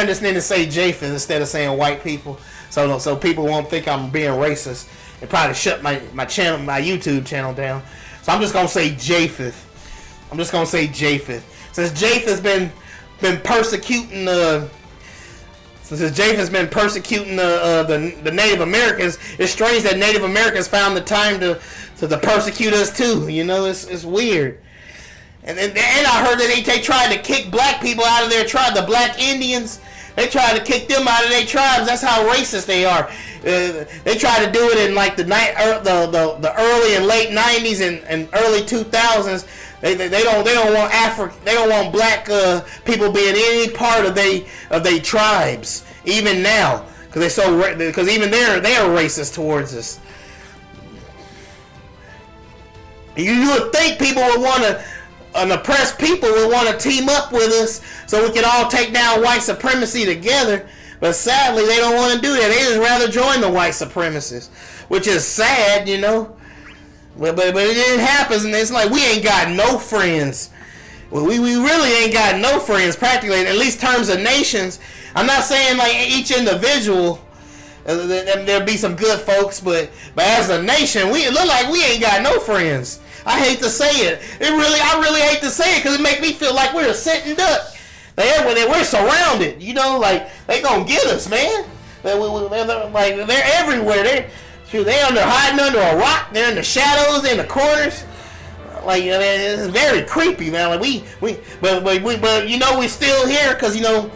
just need to say Japheth instead of saying white people, so people won't think I'm being racist and probably shut my YouTube channel down. So I'm just gonna say Japheth. Since Japheth's been persecuting the Native Americans, it's strange that Native Americans found the time to persecute us too. You know, it's weird. And I heard that they tried to kick black people out of their tribe. The black Indians, they tried to kick them out of their tribes. That's how racist they are. They tried to do it in like the early and late 90s and early 2000s. They don't want they don't want black people being any part of they tribes, even now, because even they are racist towards us. You would think people would want to, oppressed people would want to team up with us so we can all take down white supremacy together, but sadly they don't want to do that. They just rather join the white supremacists, which is sad, you know. But it didn't happen, and it's like we ain't got no friends. Well, we really ain't got no friends, practically, at least terms of nations. I'm not saying like each individual, there'll be some good folks, but as a nation, it look like we ain't got no friends. I hate to say it. I really hate to say it because it make me feel like we're a sitting duck. We're surrounded, you know, like they gonna get us, man. They're everywhere. They're hiding under a rock. They're in the shadows, they're in the corners. Like, it's very creepy, man. Like but you know, we still here because, you know,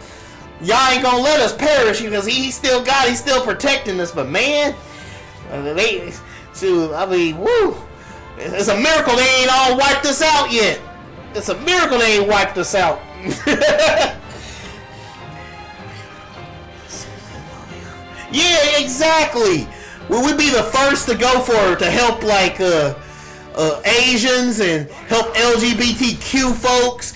y'all ain't gonna let us perish because he's still God. He's still protecting us. But man, woo! It's a miracle they ain't all wiped us out yet. It's a miracle they ain't wiped us out. Yeah, exactly. Will we be the first to go to help like Asians and help LGBTQ folks?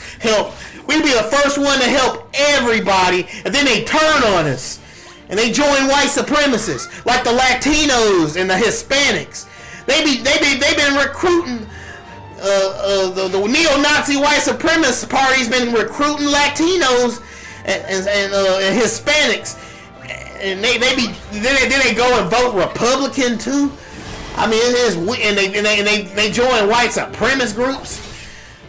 We'd be the first one to help everybody, and then they turn on us and they join white supremacists like the Latinos and the Hispanics. They've been recruiting the neo-Nazi white supremacist party's been recruiting Latinos and Hispanics. And they go and vote Republican too. I mean, it is, and they join white supremacist groups.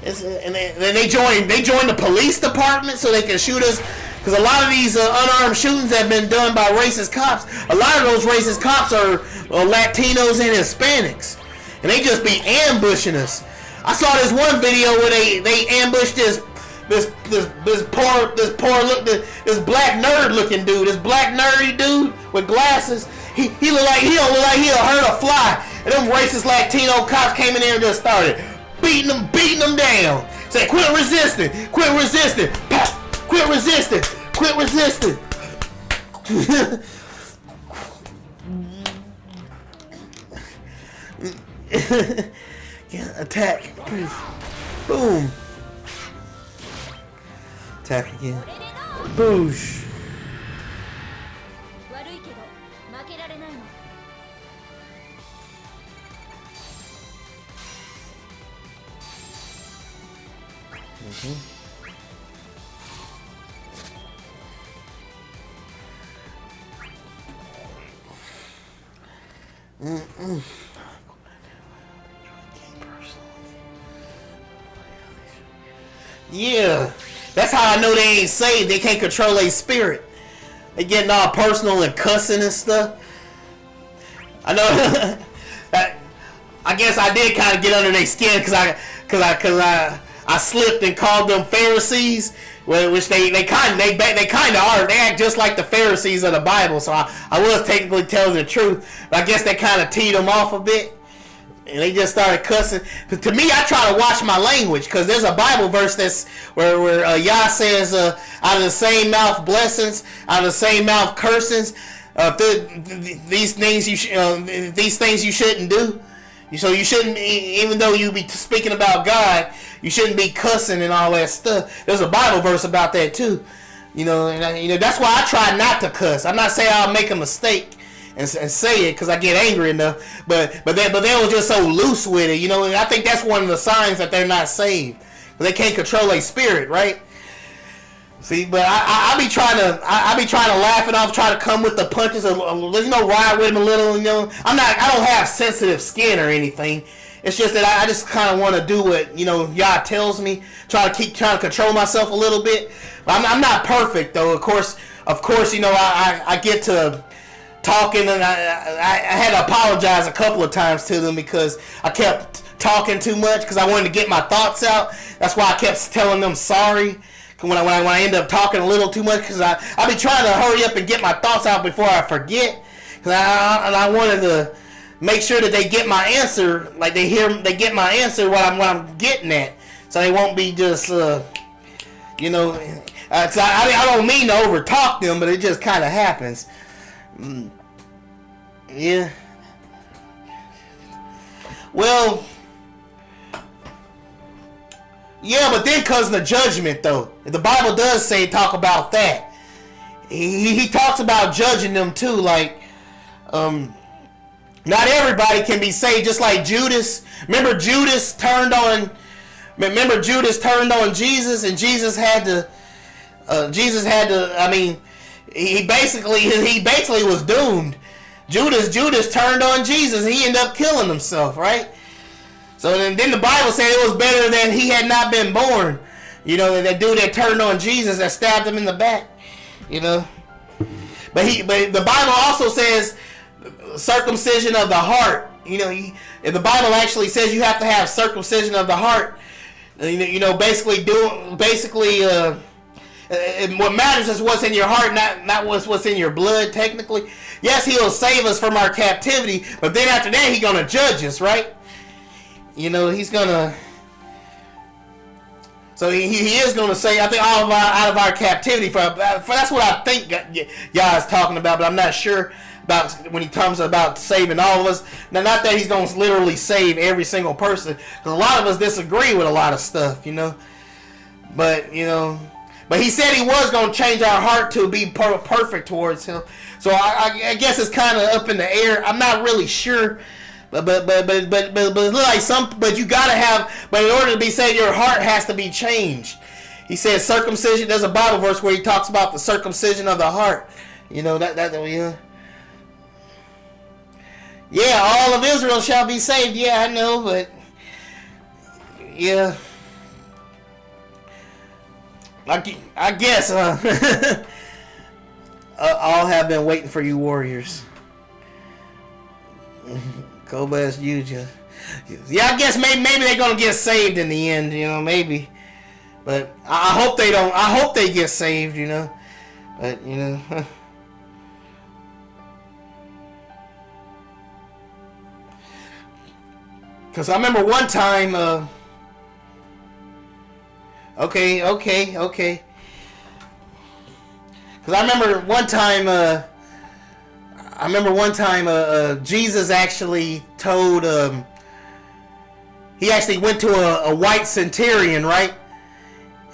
And they join the police department so they can shoot us. Because a lot of these unarmed shootings have been done by racist cops. A lot of those racist cops are Latinos and Hispanics, and they just be ambushing us. I saw this one video where they ambushed this black nerd looking dude, this black nerdy dude with glasses. He don't look like he'll hurt a fly. And them racist Latino cops came in there and just started beating them down. Say, quit resisting, quit resisting, quit resisting, quit resisting. Yeah, attack. Boom. Attack again. Boosh. 悪いけど負けられないの。Yeah, that's how I know they ain't saved. They can't control their spirit. They getting all personal and cussing and stuff. I know. I guess I did kind of get under their skin because I slipped and called them Pharisees, which they kind of are. They act just like the Pharisees of the Bible. So I was technically telling the truth, but I guess they kind of teed them off a bit. And they just started cussing. But to me, I try to watch my language because there's a Bible verse that's where Yah says, out of the same mouth blessings, out of the same mouth cursings. These things you shouldn't do. So you shouldn't, even though you be speaking about God, you shouldn't be cussing and all that stuff. There's a Bible verse about that too. That's why I try not to cuss. I'm not saying I'll make a mistake and say it because I get angry enough, but they was just so loose with it, and I think that's one of the signs that they're not saved. They can't control their spirit, right? See, but I be trying to laugh it off, try to come with the punches, ride with them a little, I don't have sensitive skin or anything. It's just that I just kind of want to do what, Yah tells me, trying to control myself a little bit. But I'm not perfect though. Of course, I get to talking, and I had to apologize a couple of times to them because I kept talking too much because I wanted to get my thoughts out. That's why I kept telling them sorry when I end up talking a little too much, because I be trying to hurry up and get my thoughts out before I forget, because I wanted to make sure that they get my answer, like they get my answer what I'm getting at, so they won't be just so I don't mean to over talk them, but it just kind of happens. Yeah. Well, yeah, but then comes the judgment, though. The Bible does talk about that. He talks about judging them too. Like, not everybody can be saved. Just like Judas. Remember, Judas turned on Jesus, and Jesus had to. I mean, he basically was doomed. Judas turned on Jesus, and he ended up killing himself, right? So then the Bible said it was better that he had not been born. That dude that turned on Jesus, that stabbed him in the back. But the Bible also says circumcision of the heart. The Bible actually says you have to have circumcision of the heart. Basically what matters is what's in your heart, not what's in your blood. Technically, yes, He'll save us from our captivity, but then after that, He's gonna judge us, right? He's gonna. So he is gonna say, I think, out of our captivity. For that's what I think Yah is talking about, but I'm not sure about when He comes about saving all of us. Now, not that He's gonna literally save every single person, because a lot of us disagree with a lot of stuff, But But He said He was going to change our heart to be perfect towards Him. So I guess it's kind of up in the air. I'm not really sure. But you gotta have. But in order to be saved, your heart has to be changed. He says circumcision. There's a Bible verse where He talks about the circumcision of the heart. Yeah. Yeah, all of Israel shall be saved. Yeah, I know, but yeah. I guess all have been waiting for you, warriors. Koba's Yuja. Yeah, I guess maybe they're gonna get saved in the end, maybe. But I hope they don't. I hope they get saved, But Because I remember one time, okay. Because I remember one time, Jesus actually told, he actually went to a white centurion, right?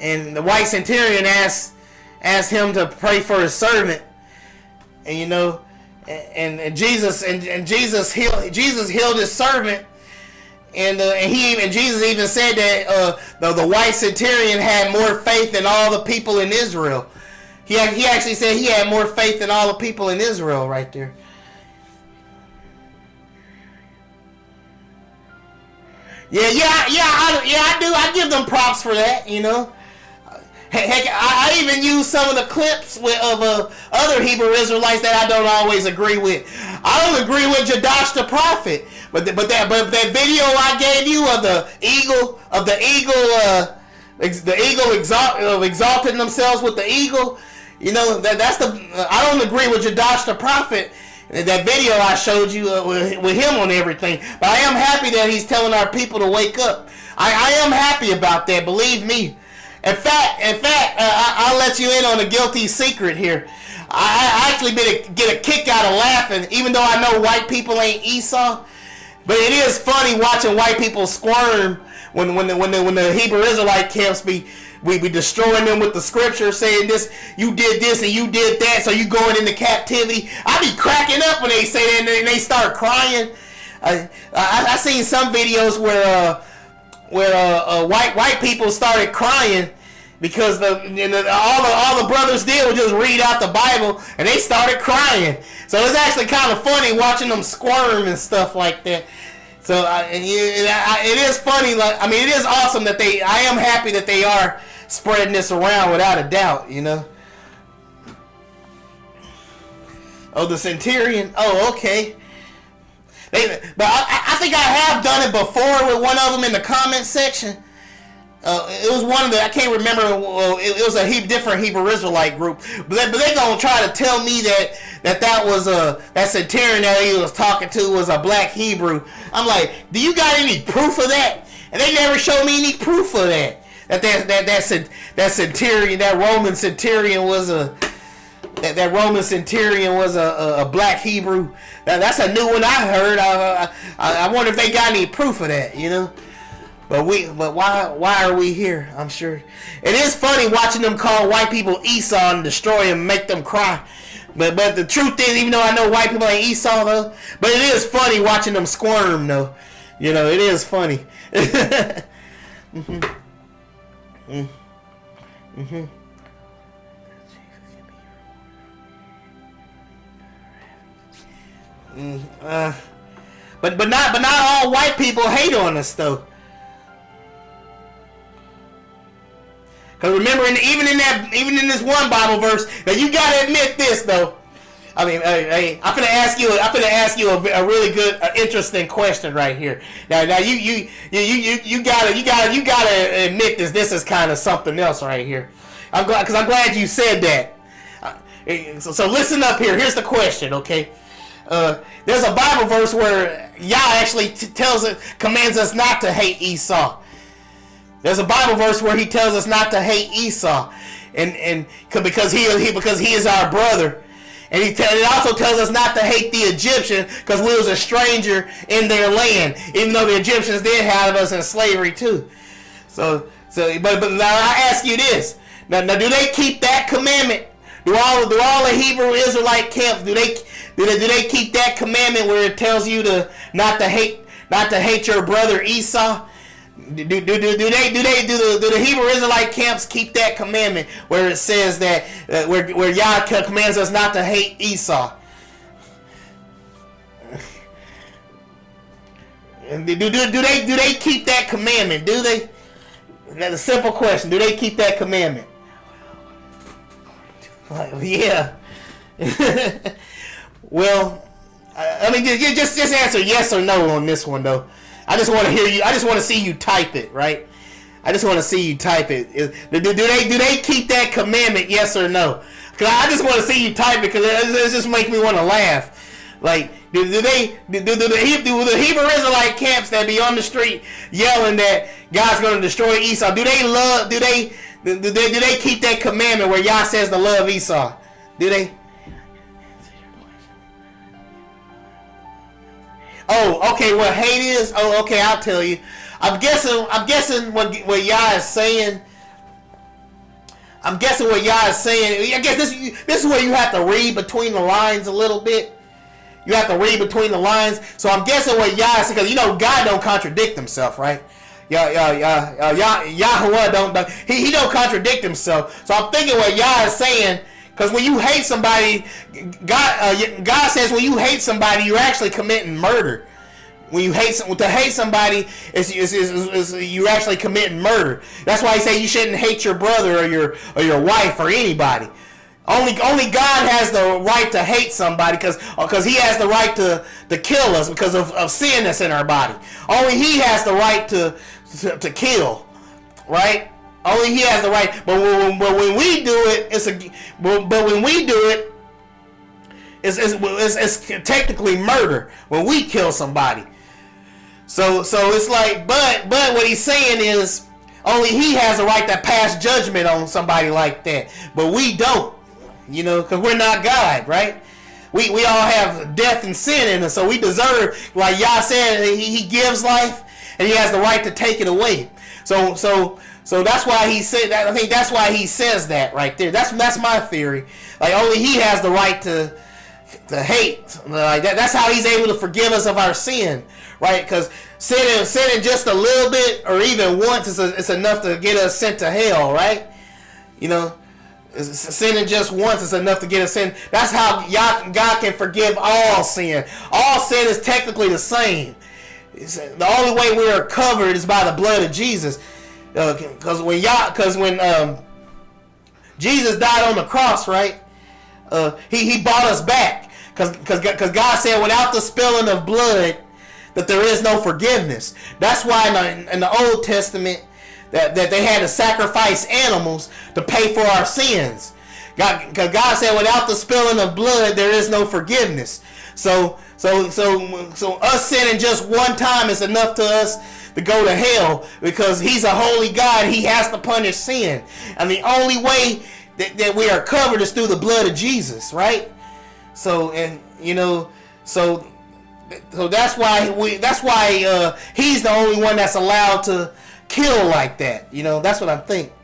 And the white centurion asked him to pray for his servant, and you know, and Jesus healed his servant. And Jesus even said that the white centurion had more faith than all the people in Israel. He actually said he had more faith than all the people in Israel right there. I do. I give them props for that, you know. Heck, I even use some of the clips of other Hebrew Israelites that I don't always agree with. I don't agree with Jadash the prophet, but that video I gave you of the eagle exalting themselves with the eagle, you know, that's the. I don't agree with Jadash the prophet. That video I showed you with him on everything, but I am happy that he's telling our people to wake up. I am happy about that. Believe me. In fact, I'll let you in on a guilty secret here. I actually get a kick out of laughing, even though I know white people ain't Esau. But it is funny watching white people squirm when the Hebrew Israelite camps we be destroying them with the scripture, saying this, you did this and you did that, so you going into captivity. I be cracking up when they say that and they start crying. I seen some videos where white people started crying because all the brothers did was just read out the Bible and they started crying. So it's actually kind of funny watching them squirm and stuff like that. So it is funny. Like, I mean, it is awesome that I am happy that they are spreading this around without a doubt. You know. Oh, the centurion. Oh, okay. But I think I have done it before with one of them in the comment section. It was one of the, I can't remember, it was a different Hebrew Israelite group. But they gonna try to tell me that was that centurion that he was talking to was a black Hebrew. I'm like, do you got any proof of that? And they never showed me any proof of that. That centurion, that Roman centurion was a black Hebrew. That's a new one I heard. I wonder if they got any proof of that, you know. But why are we here? I'm sure it is funny watching them call white people Esau and destroy them, make them cry. But the truth is, even though I know white people ain't Esau though, but it is funny watching them squirm though. You know, it is funny. But not all white people hate on us though. Cause remember, even in this one Bible verse, now you gotta admit this though. I mean, hey, I'm gonna ask you a really good, interesting question right here. Now you gotta admit this. This is kind of something else right here. I'm glad you said that. So listen up here. Here's the question, okay? There's a Bible verse where Yah actually commands us not to hate Esau. There's a Bible verse where he tells us not to hate Esau, and because he is our brother, and it also tells us not to hate the Egyptian because we was a stranger in their land, even though the Egyptians did have us in slavery too. But now I ask you this: now do they keep that commandment? Do all the Hebrew Israelite camps do they keep that commandment where it tells you to not to hate your brother Esau? Do the Hebrew Israelite camps keep that commandment where it says that where Yah commands us not to hate Esau? Do they keep that commandment? Do they? That's a simple question. Do they keep that commandment? Yeah. Well, I mean, just answer yes or no on this one though. I just want to hear you. I just want to see you type it, right? I just want to see you type it. Do they keep that commandment? Yes or no? Because I just want to see you type it because it just makes me want to laugh. Like, do the Hebrew Israelite camps that be on the street yelling that God's going to destroy Esau? Do they keep that commandment where Yah says to love Esau? Do they? Oh, okay. What hate is? Oh, okay. I'll tell you. I'm guessing what Yah is saying. I guess this is where you have to read between the lines a little bit. You have to read between the lines. So I'm guessing what Yah is, because God don't contradict himself, right? Yahweh don't he don't contradict himself. So I'm thinking what Yah is saying, because when you hate somebody, God says when you hate somebody, you're actually committing murder. When you hate somebody, is you're actually committing murder. That's why he say you shouldn't hate your brother or your wife or anybody. Only God has the right to hate somebody, because he has the right to kill us because of sin that's in our body. Only he has the right to kill, right? Only he has the right. But when we do it, it's technically murder when we kill somebody. So it's like, but what he's saying is only he has the right to pass judgment on somebody like that, but we don't. Because we're not God, right? We all have death and sin in us, so we deserve, like Yah said, he gives life, and he has the right to take it away. So that's why he said that. I think that's why he says that right there. That's my theory. Like, only he has the right to hate. Like that's how he's able to forgive us of our sin, right? Because sinning just a little bit or even once is enough to get us sent to hell, right? Sinning just once is enough to get us in. That's how God can forgive all sin. All sin is technically the same. The only way we are covered is by the blood of Jesus. Because when Jesus died on the cross, right? He bought us back. Because God said, without the spilling of blood, that there is no forgiveness. That's why in the Old Testament, that they had to sacrifice animals to pay for our sins. God said, without the spilling of blood, there is no forgiveness. So us sinning just one time is enough to us to go to hell, because he's a holy God. He has to punish sin. And the only way that we are covered is through the blood of Jesus, right? So that's why he's the only one that's allowed to kill like that. That's what I'm thinking.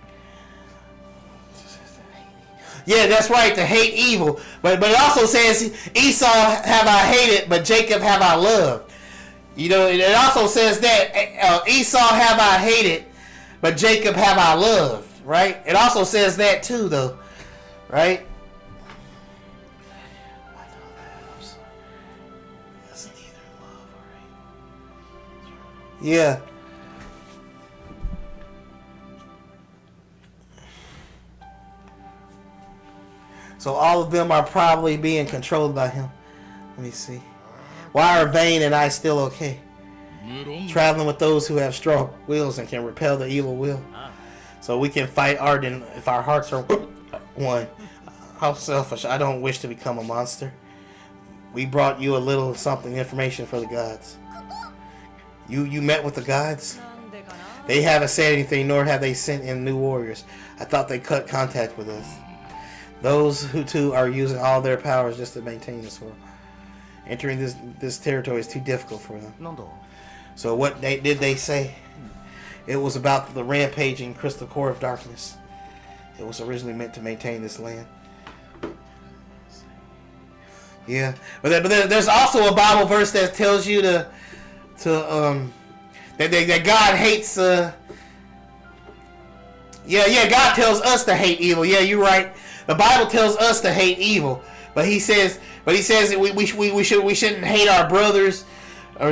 Yeah, that's right, to hate evil. But it also says, Esau have I hated, but Jacob have I loved. It also says that Esau have I hated, but Jacob have I loved, right? It also says that too, though, right? Yeah. So all of them are probably being controlled by him. Let me see. Why are Vain and I still okay? Traveling with those who have strong wills and can repel the evil will. So we can fight Arden if our hearts are one. How selfish. I don't wish to become a monster. We brought you a little something, information for the gods. You met with the gods? They haven't said anything, nor have they sent in new warriors. I thought they cut contact with us. Those who too are using all their powers just to maintain this world. Entering this territory is too difficult for them. So what did they say? It was about the rampaging crystal core of darkness. It was originally meant to maintain this land. Yeah, but there's also a Bible verse that tells you that God hates. God tells us to hate evil. Yeah, you're right. The Bible tells us to hate evil, but he says that we shouldn't hate our brothers, or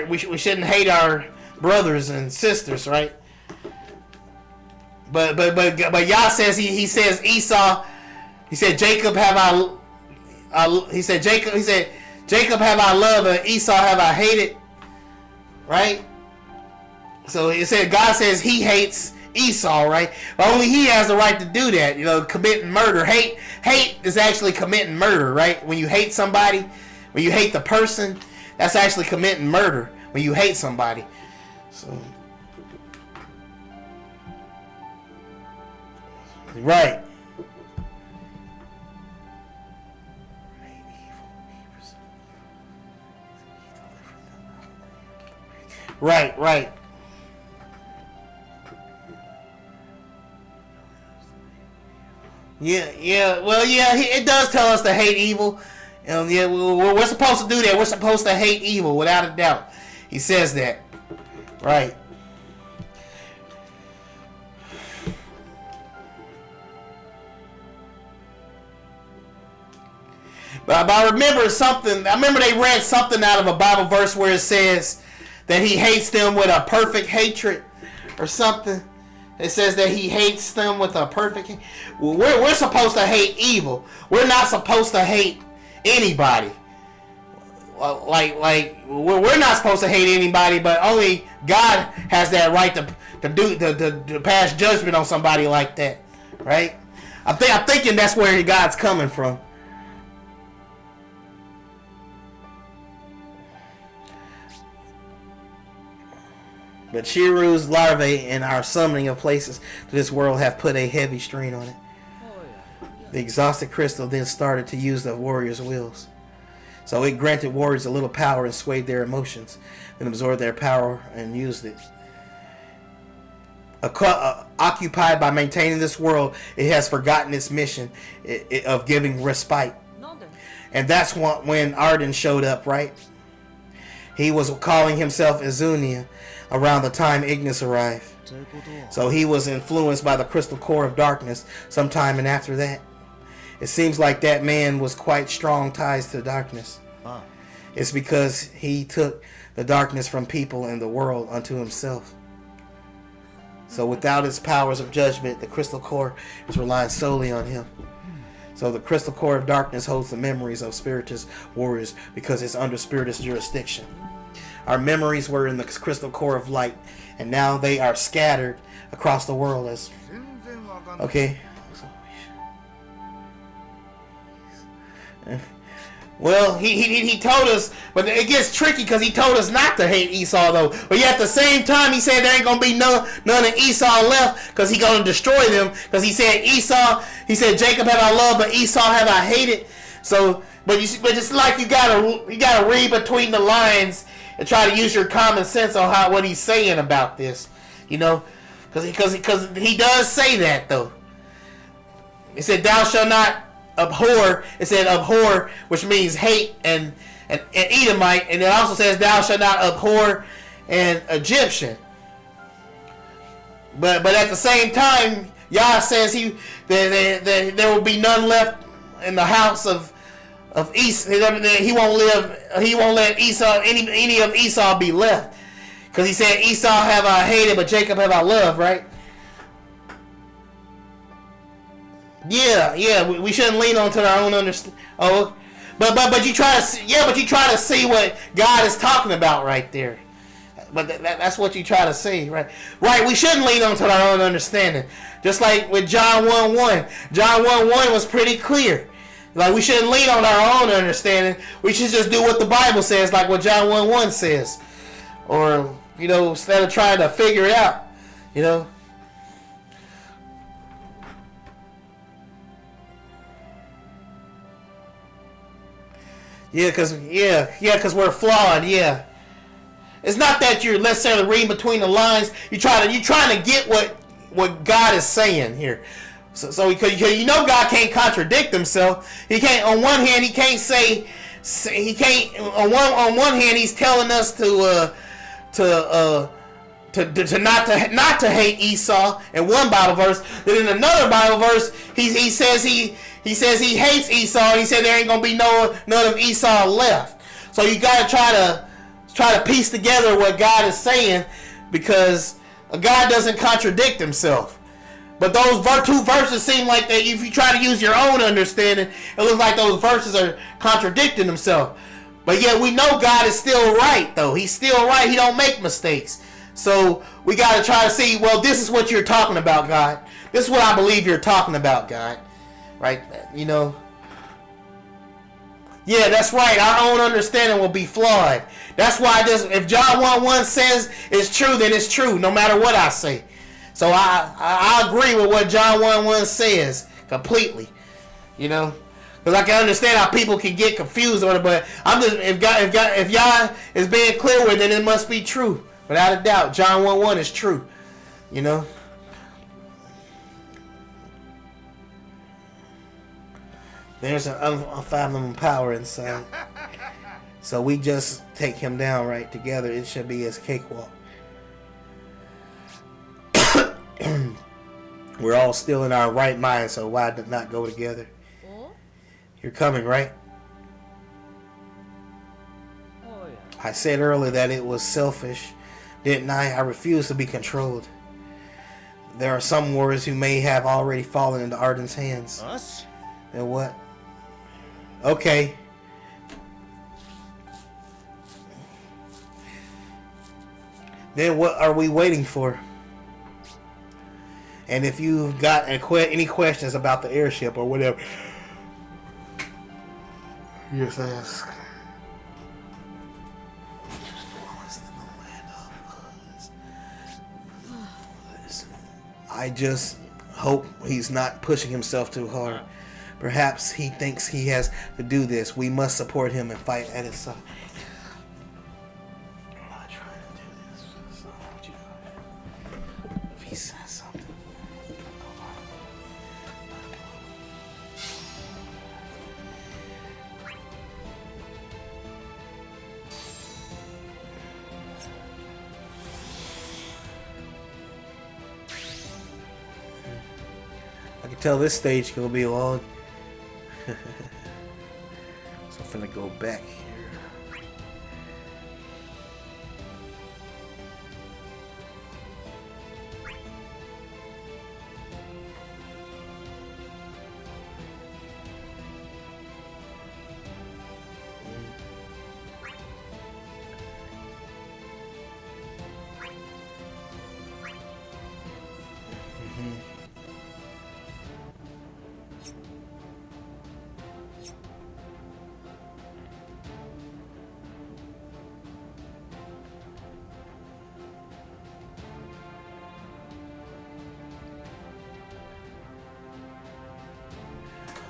we shouldn't hate our brothers and sisters, right? But Yah says he says Esau. He said Jacob have Jacob have I loved and Esau have I hated, right? So it said God says he hates Esau, right? But only he has the right to do that. You know, committing murder. Hate is actually committing murder, right? When you hate somebody, when you hate the person, that's actually committing murder. When you hate somebody. So, right. Right. Yeah. Well, yeah, it does tell us to hate evil. Yeah, we're supposed to do that. We're supposed to hate evil, without a doubt. He says that. Right. But I remember something. I remember they read something out of a Bible verse where it says that he hates them with a perfect hatred or something. It says that he hates them with a perfect. Well, we're supposed to hate evil. We're not supposed to hate anybody. Like we're not supposed to hate anybody, but only God has that right to pass judgment on somebody like that, right? I'm thinking that's where God's coming from. But Chiru's larvae and our summoning of places to this world have put a heavy strain on it. The exhausted crystal then started to use the warrior's wills. So it granted warriors a little power and swayed their emotions, then absorbed their power and used it. Occupied by maintaining this world, it has forgotten its mission of giving respite. And that's when Arden showed up, right? He was calling himself Azunia around the time Ignis arrived. So he was influenced by the crystal core of darkness sometime and after that. It seems like that man was quite strong ties to darkness. It's because he took the darkness from people and the world unto himself. So without his powers of judgment, the crystal core is relying solely on him. So the crystal core of darkness holds the memories of spiritist warriors because it's under spiritist jurisdiction. Our memories were in the crystal core of light, and now they are scattered across the world as... Okay. Well, he told us, but it gets tricky because he told us not to hate Esau though. But yet at the same time, he said there ain't gonna be none of Esau left because he gonna destroy them. Because he said Jacob have I loved, but Esau have I hated. So, but it's like you gotta read between the lines and try to use your common sense on what he's saying about this, you know, because he does say that though. He said, "Thou shalt not abhor." It said abhor, which means hate and Edomite, and it also says, "Thou shalt not abhor an Egyptian." But at the same time, Yah says that there will be none left in the house of Esau. He won't let Esau any of Esau be left, because he said Esau have I hated, but Jacob have I loved, right? Yeah, we shouldn't lean on to our own understanding. Oh, but you try to see what God is talking about right there. But that's what you try to see, right? Right, we shouldn't lean on to our own understanding. Just like with John 1:1. John 1:1 was pretty clear. Like, we shouldn't lean on our own understanding. We should just do what the Bible says, like what John 1:1 says. Or, you know, instead of trying to figure it out, you know. Yeah, because we're flawed, yeah. It's not that you're necessarily reading between the lines. You're trying to get what God is saying here. So because you know God can't contradict himself. He can't. On one hand, he can't say he can't. On one hand, he's telling us to not to hate Esau in one Bible verse. Then in another Bible verse, he says he hates Esau. And he said there ain't gonna be none of Esau left. So you gotta try to piece together what God is saying, because God doesn't contradict himself. But those two verses seem like that if you try to use your own understanding, it looks like those verses are contradicting themselves. But yet we know God is still right, though. He's still right. He don't make mistakes. So we got to try to see, well, this is what you're talking about, God. This is what I believe you're talking about, God. Right? You know. Yeah, that's right. Our own understanding will be flawed. That's why this, if John 1:1 says it's true, then it's true, no matter what I say. So I agree with what John 1:1 says completely. You know, because I can understand how people can get confused on it, but I'm just if y'all is being clear with it, then it must be true, without a doubt. John 1:1 is true. You know. There's an unfathomable power inside. So we just take him down right together. It should be his cakewalk. We're all still in our right mind, so why not go together? You're coming, right? I said earlier that it was selfish, didn't I? I refuse to be controlled. There are some warriors who may have already fallen into Arden's hands. Us? And what? Okay. Then what are we waiting for? And if you've got any questions about the airship or whatever, just ask. I just hope he's not pushing himself too hard. Perhaps he thinks he has to do this. We must support him and fight at his side. I'm not trying to do this. So I want you to, if he says something, I can tell this stage gonna be long. So I'm finna go back here.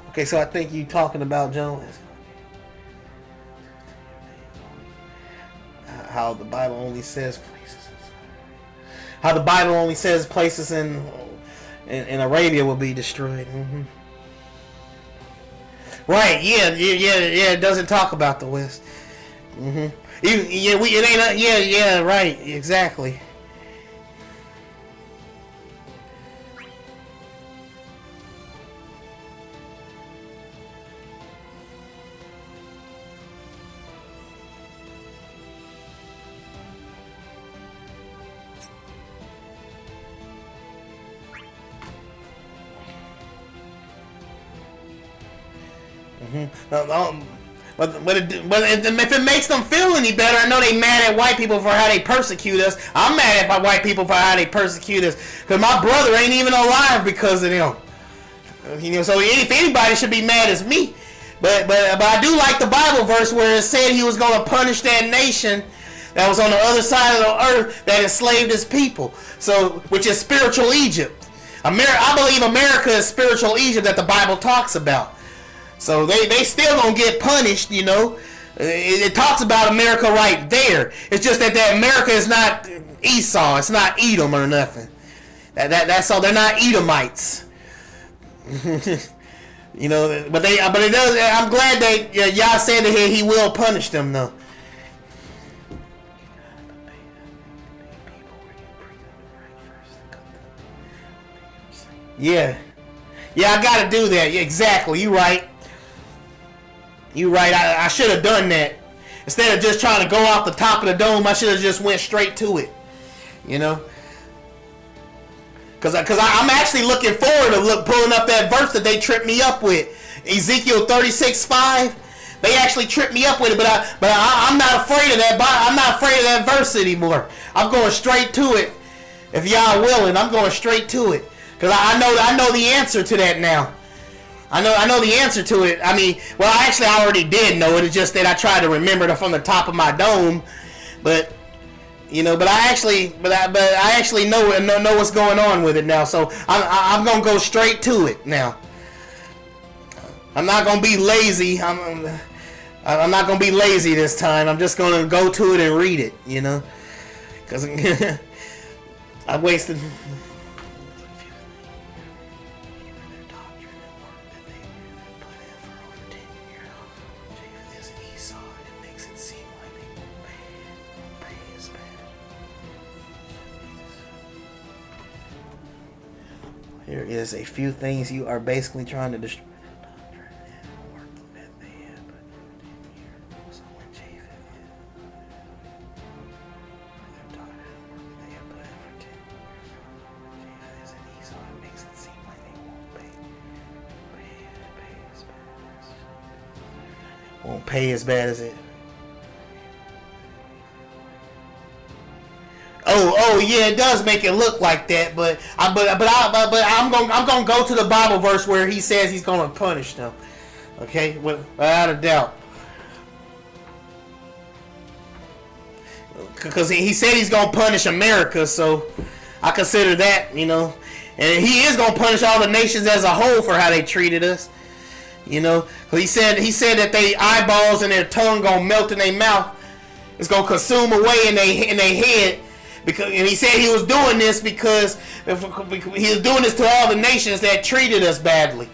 Okay, so I think you talking about Jones. How the Bible only says places. How the Bible only says places in Arabia will be destroyed. Mm-hmm. Right? Yeah. It doesn't talk about the West. Mm-hmm. It ain't. Right. Exactly. But if it makes them feel any better, I know they mad at white people for how they persecute us. I'm mad at white people for how they persecute us, because my brother ain't even alive because of them. You know, so if anybody should be mad, it's me. But I do like the Bible verse where it said he was going to punish that nation that was on the other side of the earth that enslaved his people. So, which is spiritual Egypt. I believe America is spiritual Egypt that the Bible talks about. So they still gonna get punished, you know. It talks about America right there. It's just that America is not Esau. It's not Edom or nothing. That's all. They're not Edomites. You know, but it does. I'm glad that y'all said that he will punish them though. Yeah, I gotta do that. Yeah, exactly. You right. I should have done that. Instead of just trying to go off the top of the dome, I should have just went straight to it. You know? Because I'm actually looking forward to pulling up that verse that they tripped me up with. Ezekiel 36:5. They actually tripped me up with it, but I'm not afraid of that. I'm not afraid of that verse anymore. I'm going straight to it. If y'all willing, I'm going straight to it, because I know the answer to that now. I know the answer to it. I mean, well, actually, I already did know it. It's just that I tried to remember it from the top of my dome, but I actually know what's going on with it now. So I'm gonna go straight to it now. I'm not gonna be lazy. I'm not gonna be lazy this time. I'm just gonna go to it and read it. Because I wasted. Here is a few things you are basically trying to destroy. Won't pay as bad as it. Oh yeah, it does make it look like that, but I'm gonna go to the Bible verse where he says he's gonna punish them. Okay, without a doubt. Because he said he's gonna punish America, so I consider that, and he is gonna punish all the nations as a whole for how they treated us. He said that their eyeballs and their tongue gonna melt in their mouth. It's gonna consume away in their head. And he said he was doing this because he was doing this to all the nations that treated us badly.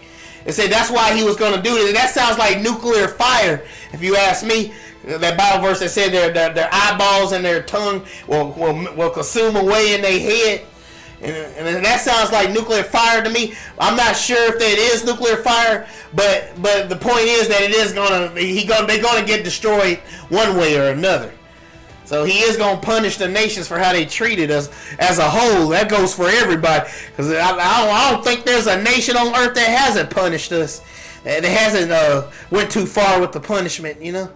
They said that's why he was going to do this. That sounds like nuclear fire, if you ask me. That Bible verse that said their eyeballs and their tongue will consume away in their head. And that sounds like nuclear fire to me. I'm not sure if that is nuclear fire, but the point is that it is they're gonna get destroyed one way or another. So he is going to punish the nations for how they treated us as a whole. That goes for everybody. Because I don't think there's a nation on earth that hasn't punished us. That hasn't went too far with the punishment, Let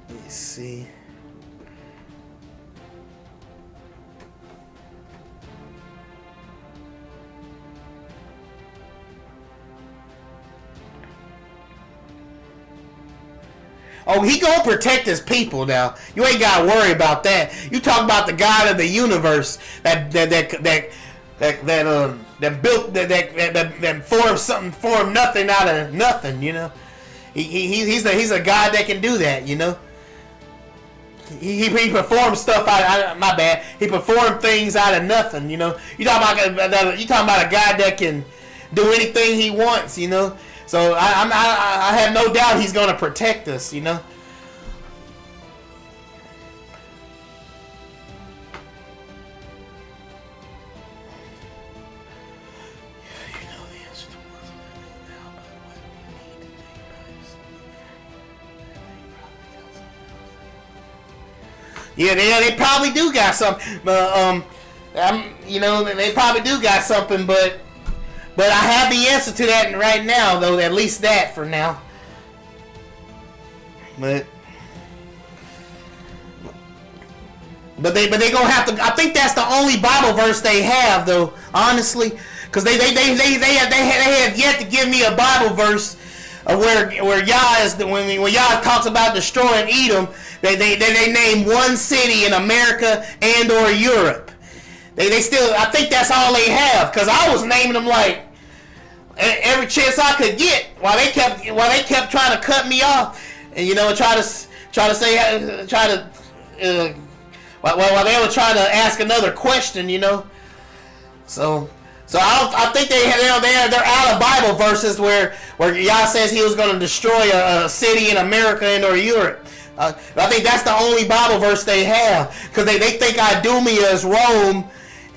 me see. Oh, he gonna protect his people now. You ain't gotta worry about that. You talk about the God of the universe that formed nothing out of nothing. He's a God that can do that. He performs stuff out. My bad. He performed things out of nothing. You talking about a God that can do anything he wants. So I have no doubt he's going to protect us, Yeah, they probably do got something. They probably do got something, but I have the answer to that right now, though. At least that for now. But they gonna have to. I think that's the only Bible verse they have, though. Honestly, because they have yet to give me a Bible verse of where Yah is when Yah talks about destroying Edom. They name one city in America and or Europe. They still, I think that's all they have, because I was naming them like every chance I could get while they kept trying to cut me off, and try to while they were trying to ask another question, So I think they're out of Bible verses where Yah says he was going to destroy a city in America and or Europe. I think that's the only Bible verse they have, because they think Idumea is Rome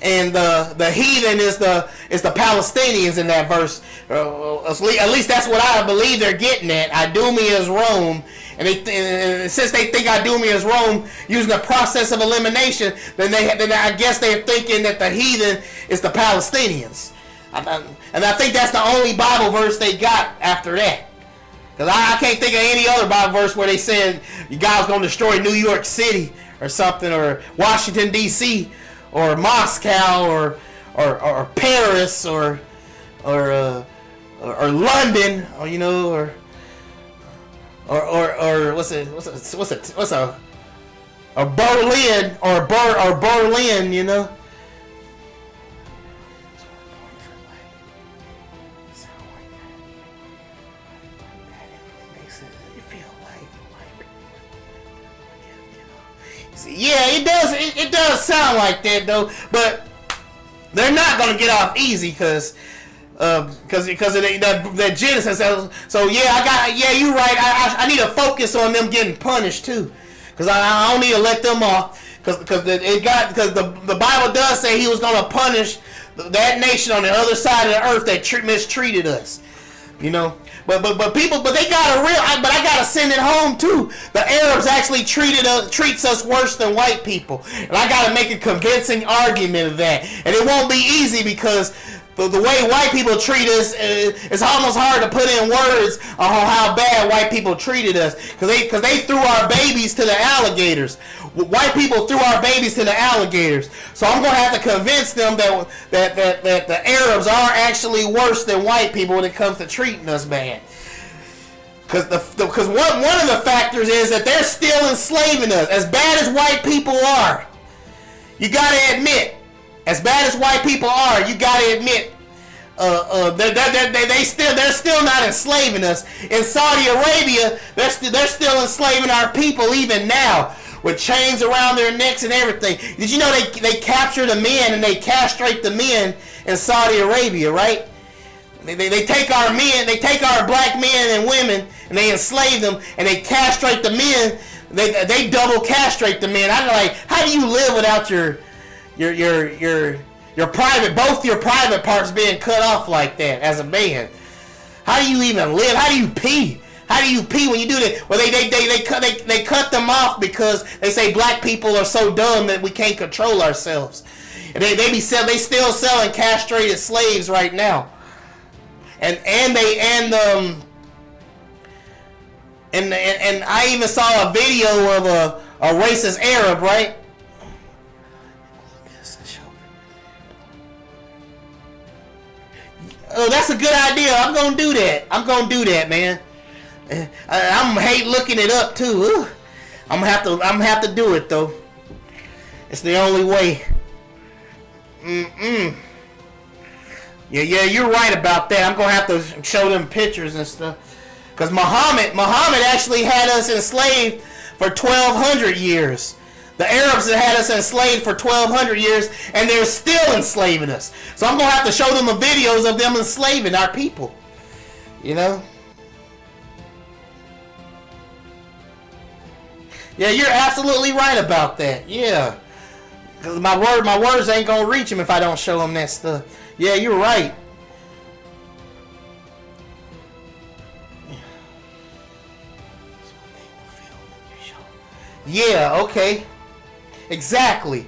and the heathen is the Palestinians in that verse. At least that's what I believe they're getting at. Idumea is Rome, and since they think Idumea is Rome using the process of elimination, then I guess they're thinking that the heathen is the Palestinians. And I think that's the only Bible verse they got after that. Because I can't think of any other Bible verse where they said God's going to destroy New York City or something, or Washington, D.C., or Moscow, or Paris, or London, or you know, or what's Berlin, or Berlin, you know. Yeah, it does sound like that though, but they're not gonna get off easy because of that Genesis. So yeah, you're right. I need to focus on them getting punished too, because I don't need to let them off, because the Bible does say He was gonna punish that nation on the other side of the earth that mistreated us, you know. But they got but I gotta send it home too. The Arabs actually treats us worse than white people, and I gotta make a convincing argument of that. And it won't be easy, because the way white people treat us, it's almost hard to put in words on how bad white people treated us, because they threw our babies to the alligators. White people threw our babies to the alligators. So I'm gonna have to convince them that the Arabs are actually worse than white people when it comes to treating us bad. Because one of the factors is that they're still enslaving us. As bad as white people are, you gotta admit, as bad as white people are, you gotta admit, they're still not enslaving us. In Saudi Arabia, they're still enslaving our people even now, with chains around their necks and everything. Did you know they capture the men and they castrate the men in Saudi Arabia, right? They take our men, they take our black men and women, and they enslave them, and they castrate the men. They double castrate the men. I'm like, how do you live without your both your private parts being cut off like that as a man? How do you even live? How do you pee? How do you pee when you do that? Well, they cut them off because they say black people are so dumb that we can't control ourselves. And they still selling castrated slaves right now. And I even saw a video of a racist Arab, right? Oh, that's a good idea. I'm gonna do that, man. I'm hate looking it up too. Ooh. I'm gonna have to do it though. It's the only way. Yeah, you're right about that. I'm gonna have to show them pictures and stuff. Because Muhammad actually had us enslaved for 1,200 years. The Arabs had us enslaved for 1,200 years, and they're still enslaving us. So I'm gonna have to show them the videos of them enslaving our people. You know. Yeah, you're absolutely right about that. Yeah, because my words ain't gonna reach them if I don't show them that stuff. Yeah, you're right. Yeah, okay. Exactly.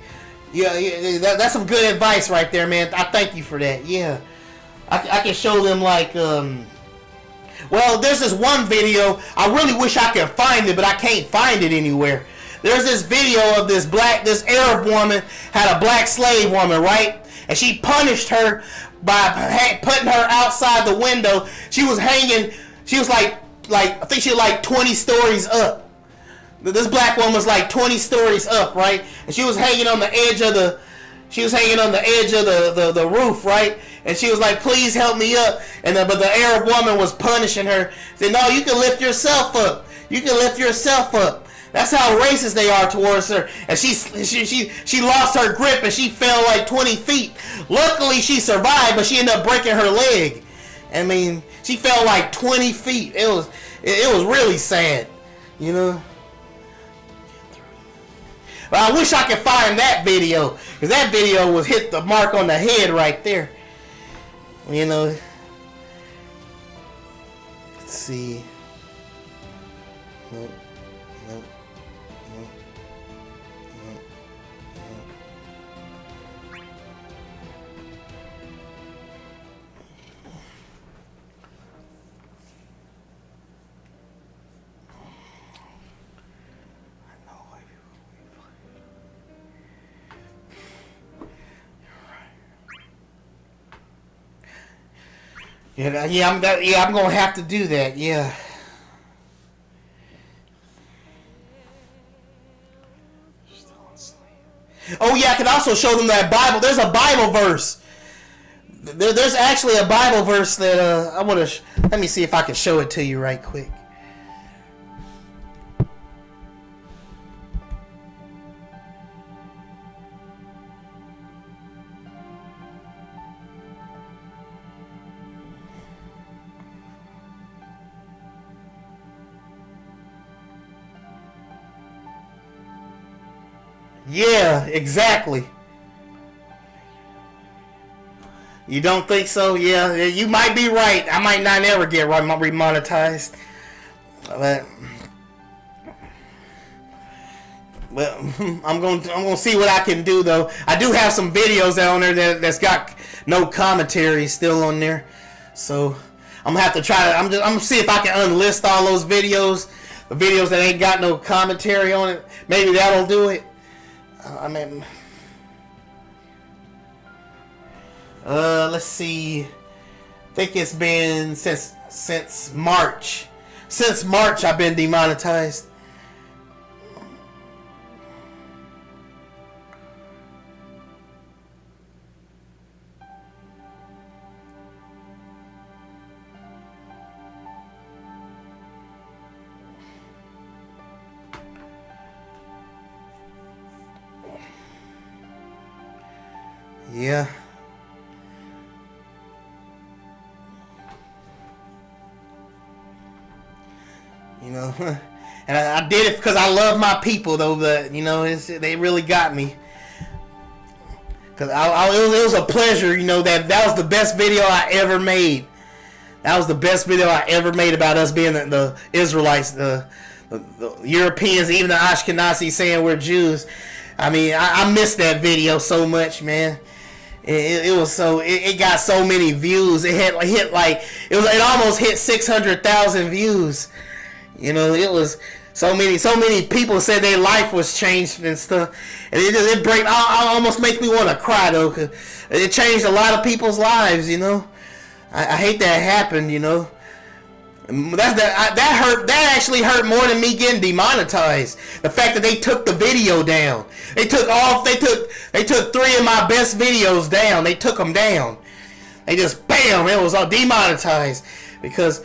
Yeah, that's some good advice right there, man. I thank you for that. Yeah. I can show them like, well, there's this one video. I really wish I could find it, but I can't find it anywhere. There's this video of this Arab woman had a black slave woman, right? And she punished her by putting her outside the window. She was hanging. She was like I think she was like 20 stories up. This black woman was like 20 stories up, right? And she was hanging on the edge of the. She was hanging on the edge of the roof, right? And she was like, "Please help me up." And but the Arab woman was punishing her. Said, "No, you can lift yourself up. You can lift yourself up." That's how racist they are towards her. And she lost her grip and she fell like 20 feet. Luckily, she survived, but she ended up breaking her leg. I mean, she fell like 20 feet. It was really sad, you know. But I wish I could find that video, because that video was hit the mark on the head right there. You know. Let's see. Nope. I'm gonna have to do that. Yeah. Oh yeah, I can also show them that Bible. There's a Bible verse. There's actually a Bible verse that I want to. Let me see if I can show it to you right quick. Yeah, exactly. You don't think so? Yeah, you might be right. I might not ever get remonetized. But I'm gonna see what I can do though. I do have some videos out on there that's got no commentary still on there, so I'm gonna have to try to. I'm gonna see if I can unlist all those videos, the videos that ain't got no commentary on it. Maybe that'll do it. Let's see. I think it's been since March. Since March, I've been demonetized. Yeah. You know, and I did it because I love my people, though. But you know, they really got me. Cause it was a pleasure. You know that was the best video I ever made. That was the best video I ever made about us being the Israelites, the Europeans, even the Ashkenazi saying we're Jews. I mean, I missed that video so much, man. It got so many views. It almost hit 600,000 views. You know, it was so many people said their life was changed and stuff, and it almost makes me want to cry though, 'cause it changed a lot of people's lives. You know, I hate that happened. You know, that hurt. That actually hurt more than me getting demonetized. The fact that they took the video down. They took 3 of my best videos down. They took them down. They just bam. It was all demonetized because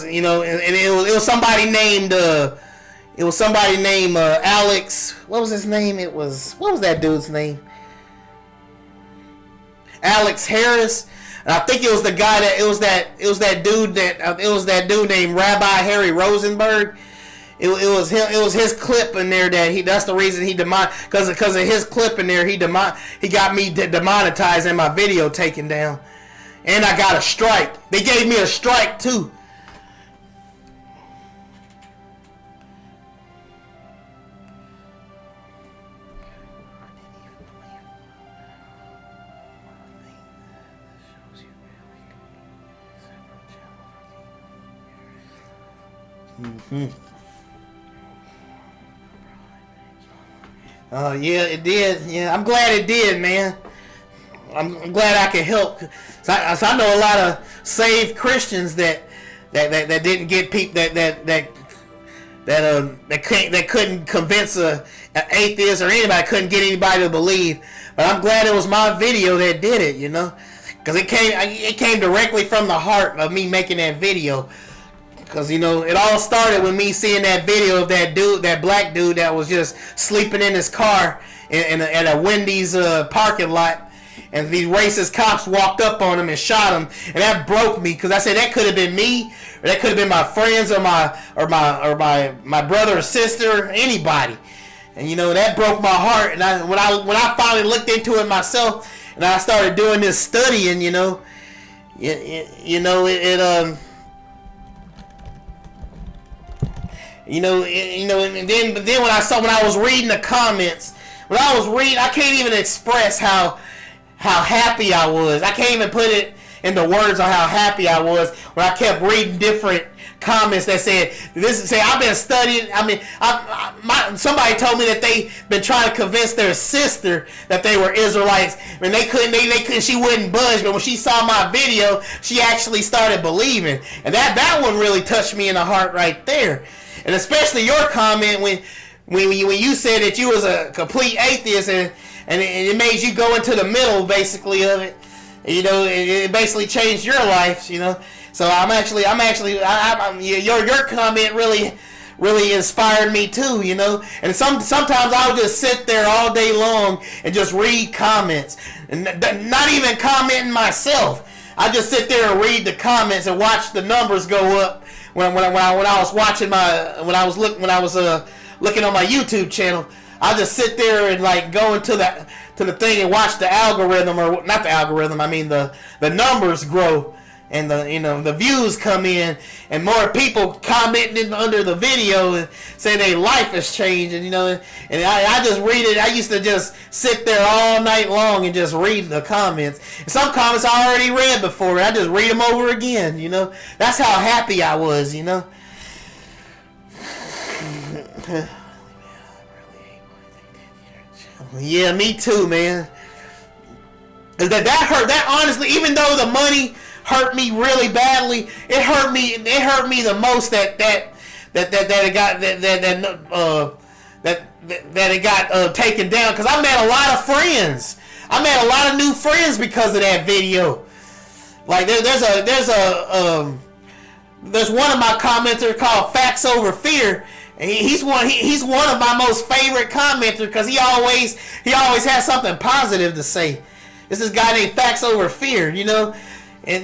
you know, and it was somebody named Alex. What was his name? What was that dude's name? Alex Harris. And I think it was the guy it was that dude named Rabbi Harry Rosenberg. It was him. It was his clip in there that's the reason he because of his clip in there he got me demonetized and my video taken down, and I got a strike. They gave me a strike too. Yeah, it did. Yeah, I'm glad it did, man. I'm glad I could help. So I know a lot of saved Christians that didn't get people that couldn't convince an atheist or anybody, couldn't get anybody to believe. But I'm glad it was my video that did it, you know, because it came directly from the heart of me making that video. Because, you know, it all started with me seeing that video of that black dude that was just sleeping in his car at a Wendy's parking lot. And these racist cops walked up on him and shot him. And that broke me, because I said that could have been me, or that could have been my friends, or my brother or sister, or anybody. And, you know, that broke my heart. And when I finally looked into it myself, and I started doing this studying, you know, and then when I was reading the comments, I can't even express how happy I was. I can't even put it into words on how happy I was when I kept reading different comments that said I've been studying. I mean, somebody told me that they been trying to convince their sister that they were Israelites, and they couldn't. She wouldn't budge. But when she saw my video, she actually started believing, and that one really touched me in the heart right there. And especially your comment when you said that you was a complete atheist, and it made you go into the middle basically of it. You know, it basically changed your life. You know. So your comment really inspired me too, you know. And sometimes I would just sit there all day long and just read comments, and not even commenting myself. I just sit there and read the comments and watch the numbers go up when I was watching looking on my YouTube channel. I just sit there and like go into the thing and watch the algorithm, or not the algorithm. I mean the numbers grow. And the views come in, and more people commenting under the video and say their life has changed, and and I just read it. I used to just sit there all night long and just read the comments. And some comments I already read before, and I just read them over again. That's how happy I was. Yeah, me too, man. That hurt. That honestly, even though the money hurt me really badly, it hurt me the most that it got taken down, because I made a lot of friends. I made a lot of new friends because of that video. Like there's one of my commenters called Facts Over Fear. And he's one of my most favorite commenters, because he always has something positive to say. It's this guy named Facts Over Fear, And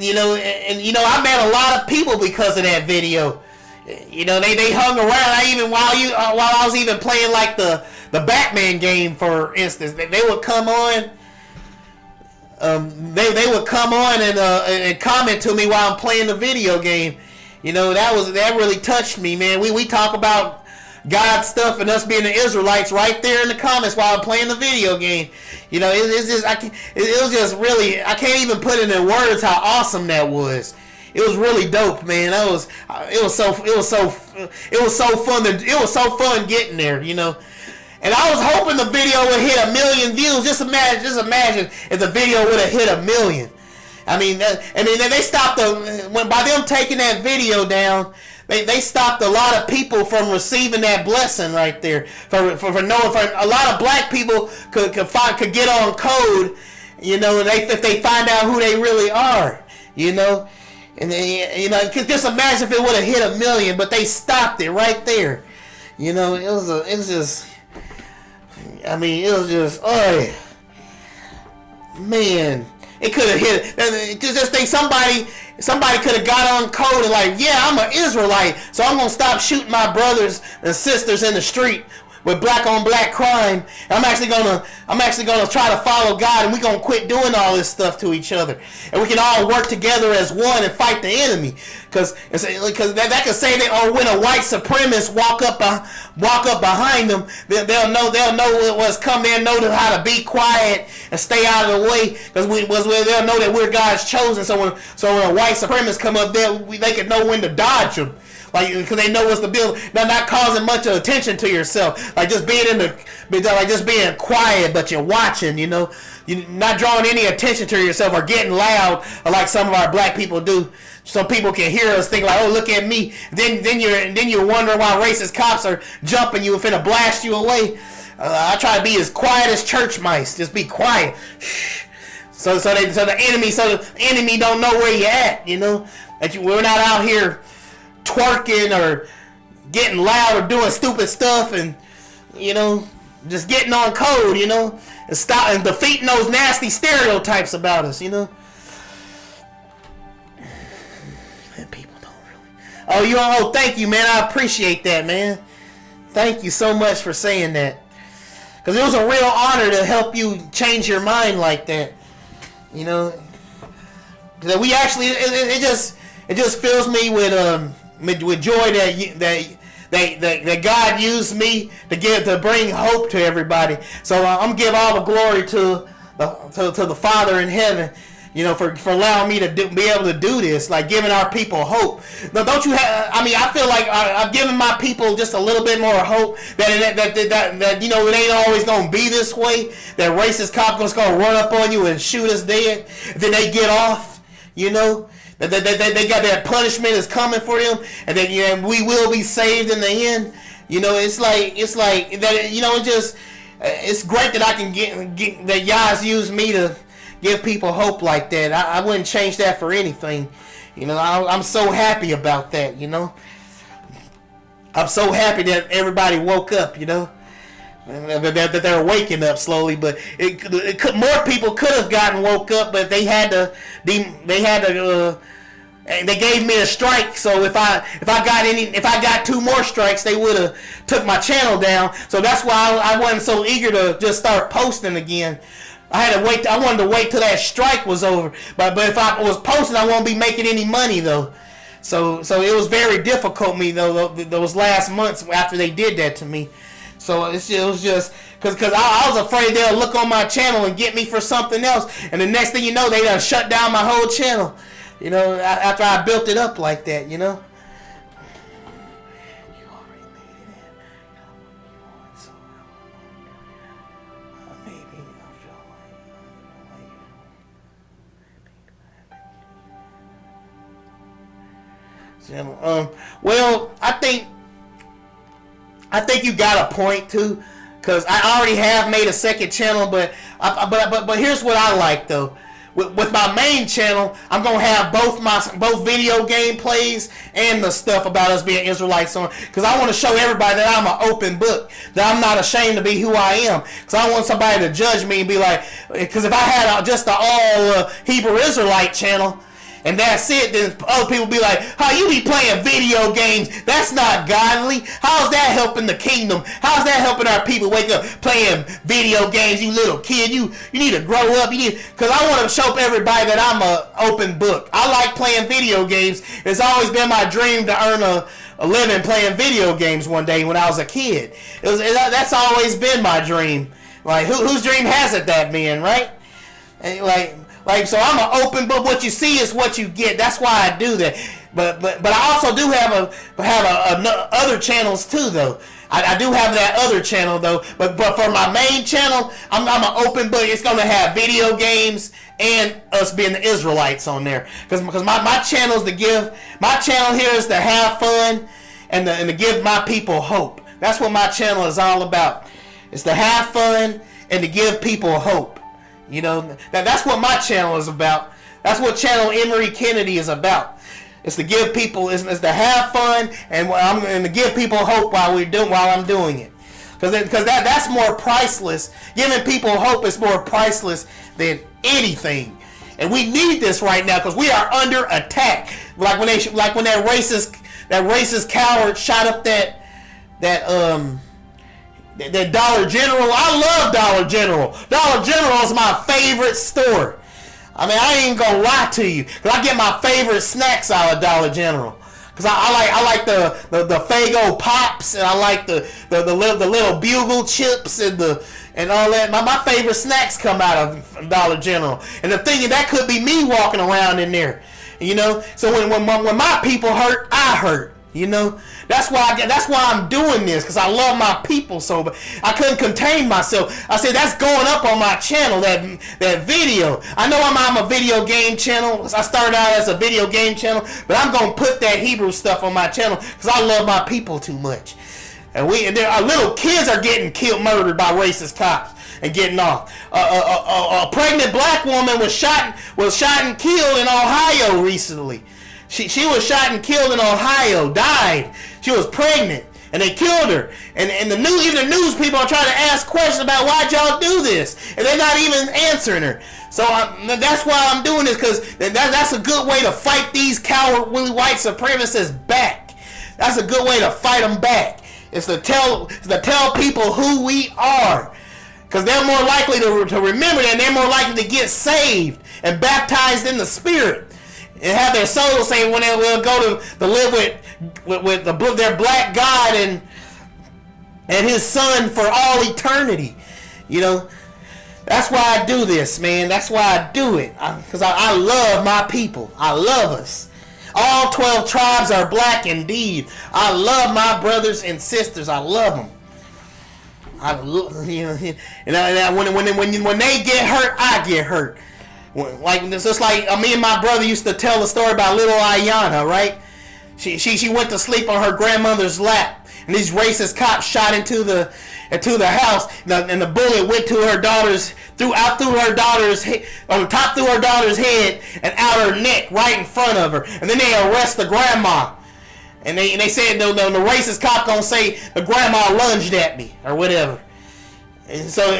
I met a lot of people because of that video. They hung around. While I was even playing like the Batman game, for instance, they would come on. They would come on and comment to me while I'm playing the video game. That really touched me, man. We talk about God stuff and us being the Israelites right there in the comments while I'm playing the video game. It was just really, I can't even put it in words how awesome that was. It was really dope, man. It was so fun getting there, And I was hoping the video would hit 1 million views. Just imagine if the video would have hit 1 million. They stopped by them taking that video down. They stopped a lot of people from receiving that blessing right there. For a lot of black people could get on code, if they find out who they really are, and just imagine if it would have hit 1 million, but they stopped it right there. It was just, oh man, it could have hit. Just think somebody could have got on code and like, yeah, I'm an Israelite, so I'm gonna stop shooting my brothers and sisters in the street with black on black crime. I'm actually gonna try to follow God, and we're gonna quit doing all this stuff to each other, and we can all work together as one and fight the enemy. Because that could say that, or when a white supremacist walk up behind them, they'll know what's coming. They'll know how to be quiet and stay out of the way, because they'll know that we're God's chosen. So when a white supremacist come up there, they can know when to dodge them. Like, because they know what's the build. Not causing much attention to yourself. Like just being just being quiet, but you're watching. You're not drawing any attention to yourself or getting loud, like some of our black people do. So people can hear us think like, oh, look at me. Then you're wondering why racist cops are jumping you and finna blast you away. I try to be as quiet as church mice. Just be quiet. Shh. So the enemy don't know where you at. We're not out here twerking or getting loud or doing stupid stuff, and just getting on code, and stop and defeating those nasty stereotypes about us, And people don't really. Oh, thank you, man. I appreciate that, man. Thank you so much for saying that, because it was a real honor to help you change your mind like that. That we actually it just fills me with joy that God used me to bring hope to everybody. So I'm give all the glory to the Father in heaven, for allowing me to be able to do this, like giving our people hope. Now, don't you have? I mean, I feel like I've given my people just a little bit more hope that it ain't always gonna be this way. That racist cops gonna run up on you and shoot us dead. Then they get off. That they got that punishment is coming for them, and then we will be saved in the end. It's like that. It's great that I can get that y'all's use me to give people hope like that. I wouldn't change that for anything. I'm so happy about that. I'm so happy that everybody woke up. That they're waking up slowly, but more people could have gotten woke up, but they gave me a strike. So if I got 2 more strikes, they would have took my channel down. So that's why I wasn't so eager to just start posting again. I wanted to wait till that strike was over. But if I was posting, I won't be making any money though. So it was very difficult me though those last months after they did that to me. So it was just because I was afraid they'll look on my channel and get me for something else, and the next thing you know, they done shut down my whole channel. After I built it up like that. You already made it in. So maybe I feel like well, I think you got a point too, because I already have made a second channel, but here's what I like though. With my main channel, I'm gonna have both video gameplays and the stuff about us being Israelites on, because I want to show everybody that I'm an open book, that I'm not ashamed to be who I am. Because I don't want somebody to judge me and be like, because if I had just the all Hebrew Israelite channel, and that's it, then other people be like, how you be playing video games? That's not godly. How's that helping the kingdom? How's that helping our people wake up playing video games? You little kid, you need to grow up. Because I want to show everybody that I'm an open book. I like playing video games. It's always been my dream to earn a living playing video games one day when I was a kid. That's always been my dream. Like, whose dream hasn't that been, right? And so I'm an open book. What you see is what you get. That's why I do that. But I also do have other channels too, though. I do have that other channel though. But for my main channel, I'm an open book. It's gonna have video games and us being the Israelites on there. Because my channel is my channel here is to have fun and to give my people hope. That's what my channel is all about. It's to have fun and to give people hope. That's what my channel is about. That's what channel Emery Kennedy is about. It's to give people, it's to have fun and to give people hope while I'm doing it. Because that's more priceless. Giving people hope is more priceless than anything. And we need this right now because we are under attack. Like when that racist coward shot up that Dollar General. I love Dollar General. Dollar General is my favorite store. I mean, I ain't gonna lie to you, because I get my favorite snacks out of Dollar General. Because I like the Faygo Pops, and I like the little Bugle chips and all that. My favorite snacks come out of Dollar General. And the thing is, that could be me walking around in there. So when my people hurt, I hurt. That's why I'm doing this, because I love my people so bad. I couldn't contain myself. I said, that's going up on my channel, that video. I know I'm a video game channel. I started out as a video game channel, but I'm going to put that Hebrew stuff on my channel because I love my people too much. And our little kids are getting murdered by racist cops and getting off. A pregnant black woman was shot and killed in Ohio recently. She was shot and killed in Ohio, died. She was pregnant, and they killed her. And even the news people are trying to ask questions about why'd y'all do this, and they're not even answering her. So that's why I'm doing this, because that's a good way to fight these cowardly white supremacists back. That's a good way to fight them back. It's to tell people who we are, because they're more likely to remember that, and they're more likely to get saved and baptized in the Spirit. And have their souls saved when they will go to live with their black God and his son for all eternity. That's why I do this, man. That's why I do it. Because I love my people. I love us. All 12 tribes are black indeed. I love my brothers and sisters. I love them. When they get hurt, I get hurt. Like it's just like me and my brother used to tell the story about little Ayana, right? She went to sleep on her grandmother's lap, and these racist cops shot into the house, and the bullet went to her daughter's through her daughter's on the top through her daughter's head and out her neck, right in front of her, and then they arrest the grandma. And they said the racist cop gonna say the grandma lunged at me or whatever. And so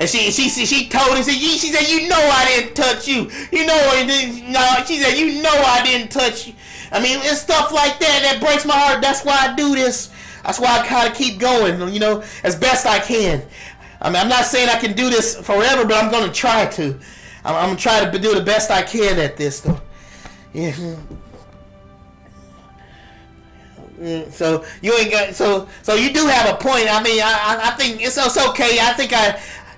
she told him, she said, you know I didn't touch you. You know I didn't. No, she said, you know I didn't touch you. I mean, it's stuff like that breaks my heart. That's why I do this. That's why I kind of keep going, you know, as best I can. I mean, I'm not saying I can do this forever, but I'm gonna try to. I'm gonna try to do the best I can at this, though. Yeah. So you ain't got so you do have a point. I mean, I think it's okay. I think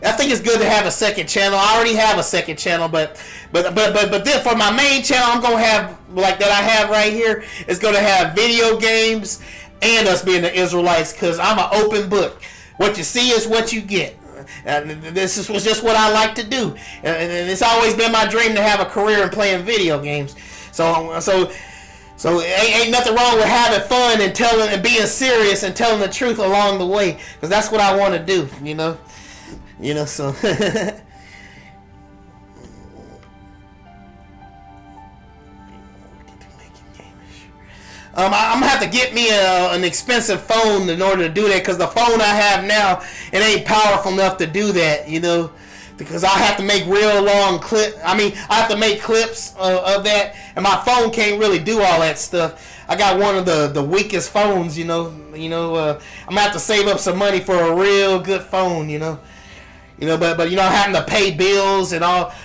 it's good to have a second channel. I already have a second channel, but then for my main channel, I'm gonna have like that I have right here. It's gonna have video games and us being the Israelites, because I'm an open book. What you see is what you get. This was just what I like to do, and it's always been my dream to have a career in playing video games. So ain't nothing wrong with having fun and telling and being serious and telling the truth along the way, because that's what I want to do, you know. So I'm gonna have to get me an expensive phone in order to do that, because the phone I have now, it ain't powerful enough to do that, you know. Because I have to make real long I have to make clips of that, and my phone can't really do all that stuff. I got one of the weakest phones, you know. I'm gonna have to save up some money for a real good phone, you know. But having to pay bills and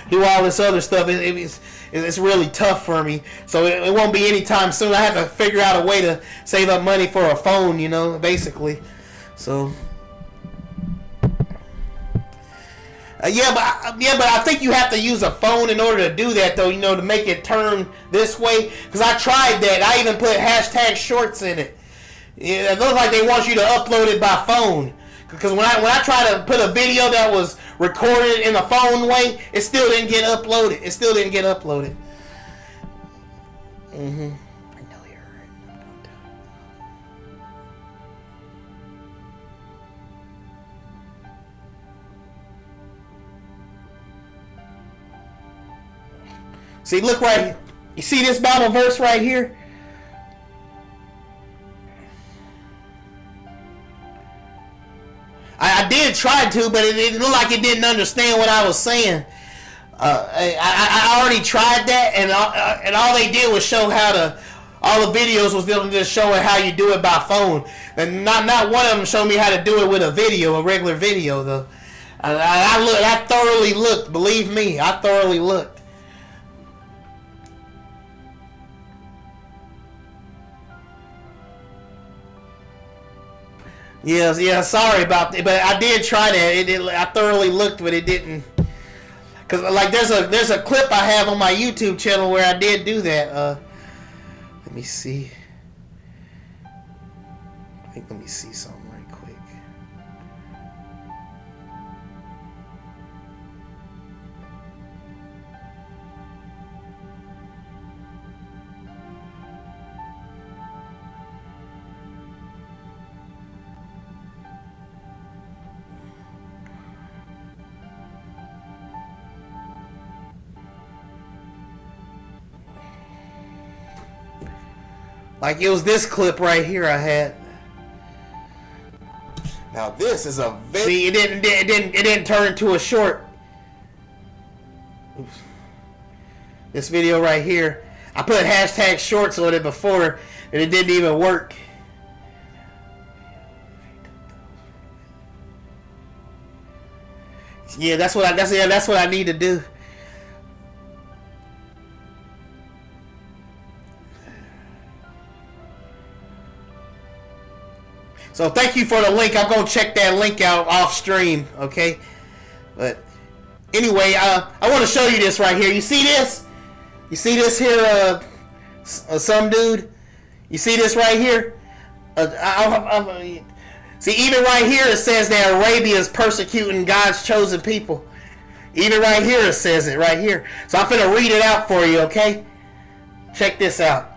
do all this other stuff, it's really tough for me. So it won't be anytime soon. I have to figure out a way to save up money for a phone, you know, basically. So. Yeah, but I think you have to use a phone in order to do that, though, you know, to make it turn this way. Because I tried that. I even put hashtag shorts in it. Yeah, it looks like they want you to upload it by phone. Because when I tried to put a video that was recorded in a phone way, it still didn't get uploaded. Mm-hmm. See, look right here. You see this Bible verse right here? I did try to, but it looked like it didn't understand what I was saying. I already tried that, and all they did was show how to. All the videos was them just showing how you do it by phone, and not one of them showed me how to do it with a regular video though. I thoroughly looked. Believe me, I thoroughly looked. Yeah, sorry about that, but I did try that. I thoroughly looked, but it didn't. Cause like there's a clip I have on my YouTube channel where I did do that. Let me see. Let me see something right quick. Like it was this clip right here I had. Now this is a very... See, it didn't turn into a short. Oops. This video right here, I put hashtag shorts on it before, and it didn't even work. Yeah, that's what I need to do. So thank you for the link. I'm gonna check that link out off stream, okay? But Anyway, I want to show you this right here. You see this? You see this here, some dude? You see this right here? See, even right here it says that Arabia is persecuting God's chosen people. Even right here it says it right here. So I'm finna read it out for you, okay? Check this out.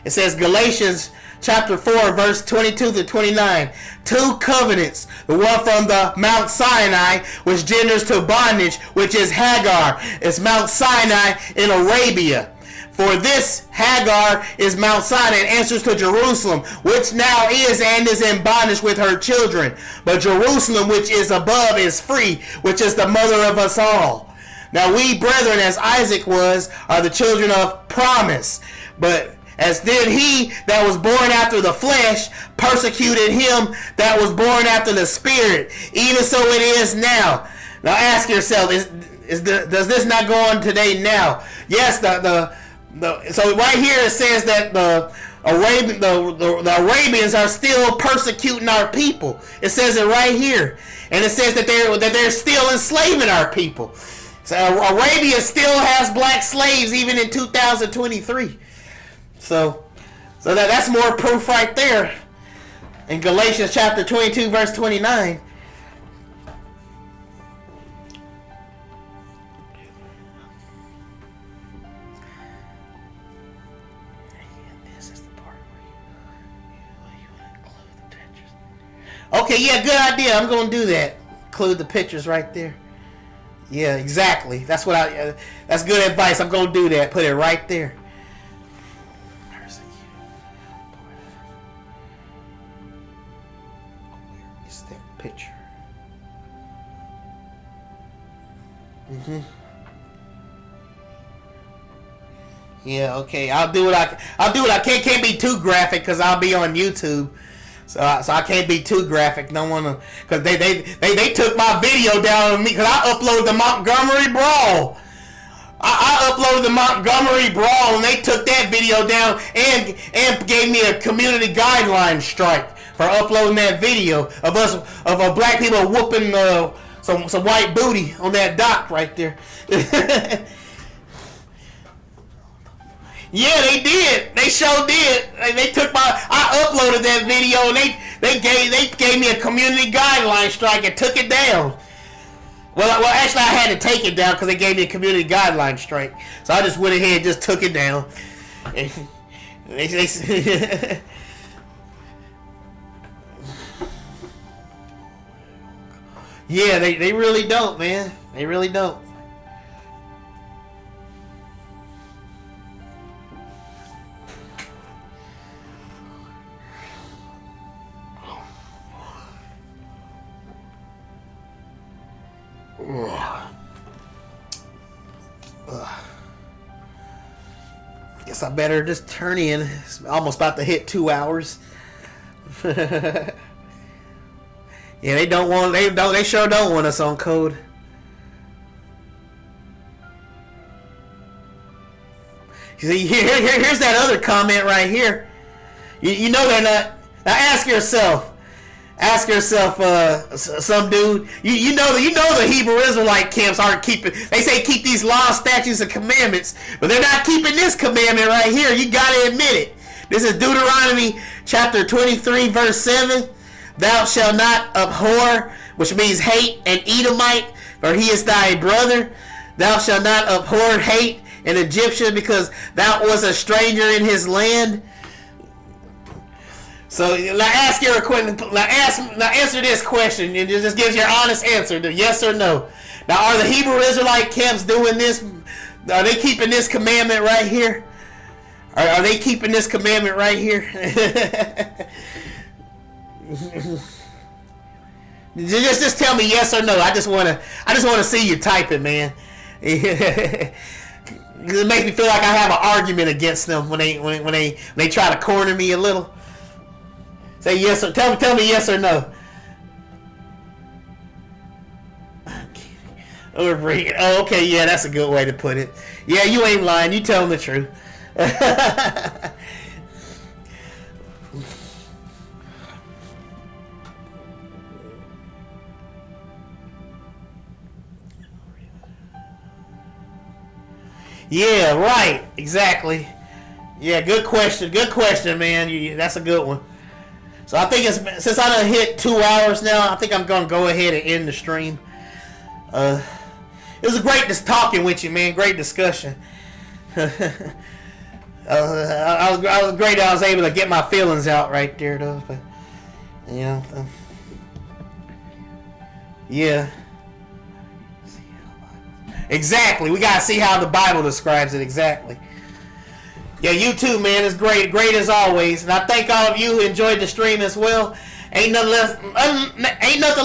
It says Galatians chapter 4, verse 22 to 29. 2 covenants. The one from the Mount Sinai, which genders to bondage, which is Hagar. It's Mount Sinai in Arabia. For this Hagar is Mount Sinai and answers to Jerusalem, which now is and is in bondage with her children. But Jerusalem, which is above, is free, which is the mother of us all. Now we, brethren, as Isaac was, are the children of promise. But as did he that was born after the flesh, persecuted him that was born after the spirit. Even so it is now. Now ask yourself, does this not go on today now? Yes, so right here it says that the Arabians are still persecuting our people. It says it right here. And it says that they're still enslaving our people. So Arabia still has black slaves even in 2023. So that's more proof right there. In Galatians chapter 22, verse 29. Okay, yeah, good idea. I'm going to do that. Include the pictures right there. Yeah, exactly. That's good advice. I'm going to do that. Put it right there. Where is that picture? Yeah, okay. I'll do what I can. Can't be too graphic because I'll be on YouTube. So I can't be too graphic. Don't want to, because they took my video down on me because I uploaded the Montgomery Brawl. I uploaded the Montgomery Brawl and they took that video down and gave me a community guideline strike for uploading that video of black people whooping some white booty on that dock right there. Yeah, they did. They sure did. They took I uploaded that video and they gave me a community guideline strike and took it down. Well, actually, I had to take it down because they gave me a community guideline strike. So I just went ahead and just took it down. Yeah, they really don't, man. They really don't. Guess I better just turn in. It's almost about to hit 2 hours. Yeah, they sure don't want us on code. See, here's that other comment right here. You know they're not. Now ask yourself, some dude. You know the Hebrew Israelite camps aren't keeping. They say keep these laws, statutes, and commandments, but they're not keeping this commandment right here. You gotta admit it. This is Deuteronomy chapter 23, verse 7. Thou shalt not abhor, which means hate, an Edomite, for he is thy brother. Thou shalt not abhor, hate an Egyptian, because thou wast a stranger in his land. So now ask your question. Now answer this question, and just give your honest answer, yes or no. Now, are the Hebrew Israelite camps doing this? Are they keeping this commandment right here? Are they keeping this commandment right here? just tell me yes or no. I just wanna see you type it, man. It makes me feel like I have an argument against them when they try to corner me a little. Say yes or tell me yes or no. Oh, okay, yeah, that's a good way to put it. Yeah, you ain't lying. You telling the truth. Yeah, right. Exactly. Yeah, good question. Good question, man. That's a good one. So I think since I done hit 2 hours now, I think I'm gonna go ahead and end the stream. It was a great talking with you, man. Great discussion. I was great. I was able to get my feelings out right there, though. But you know, yeah. Exactly. We gotta see how the Bible describes it exactly. Yeah, you too, man. It's great as always. And I thank all of you who enjoyed the stream as well. Ain't nothing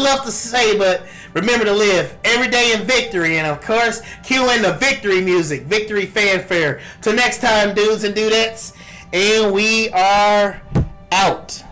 left to say, but remember to live every day in victory. And of course, cue in the victory music, victory fanfare. Till next time, dudes and dudettes. And we are out.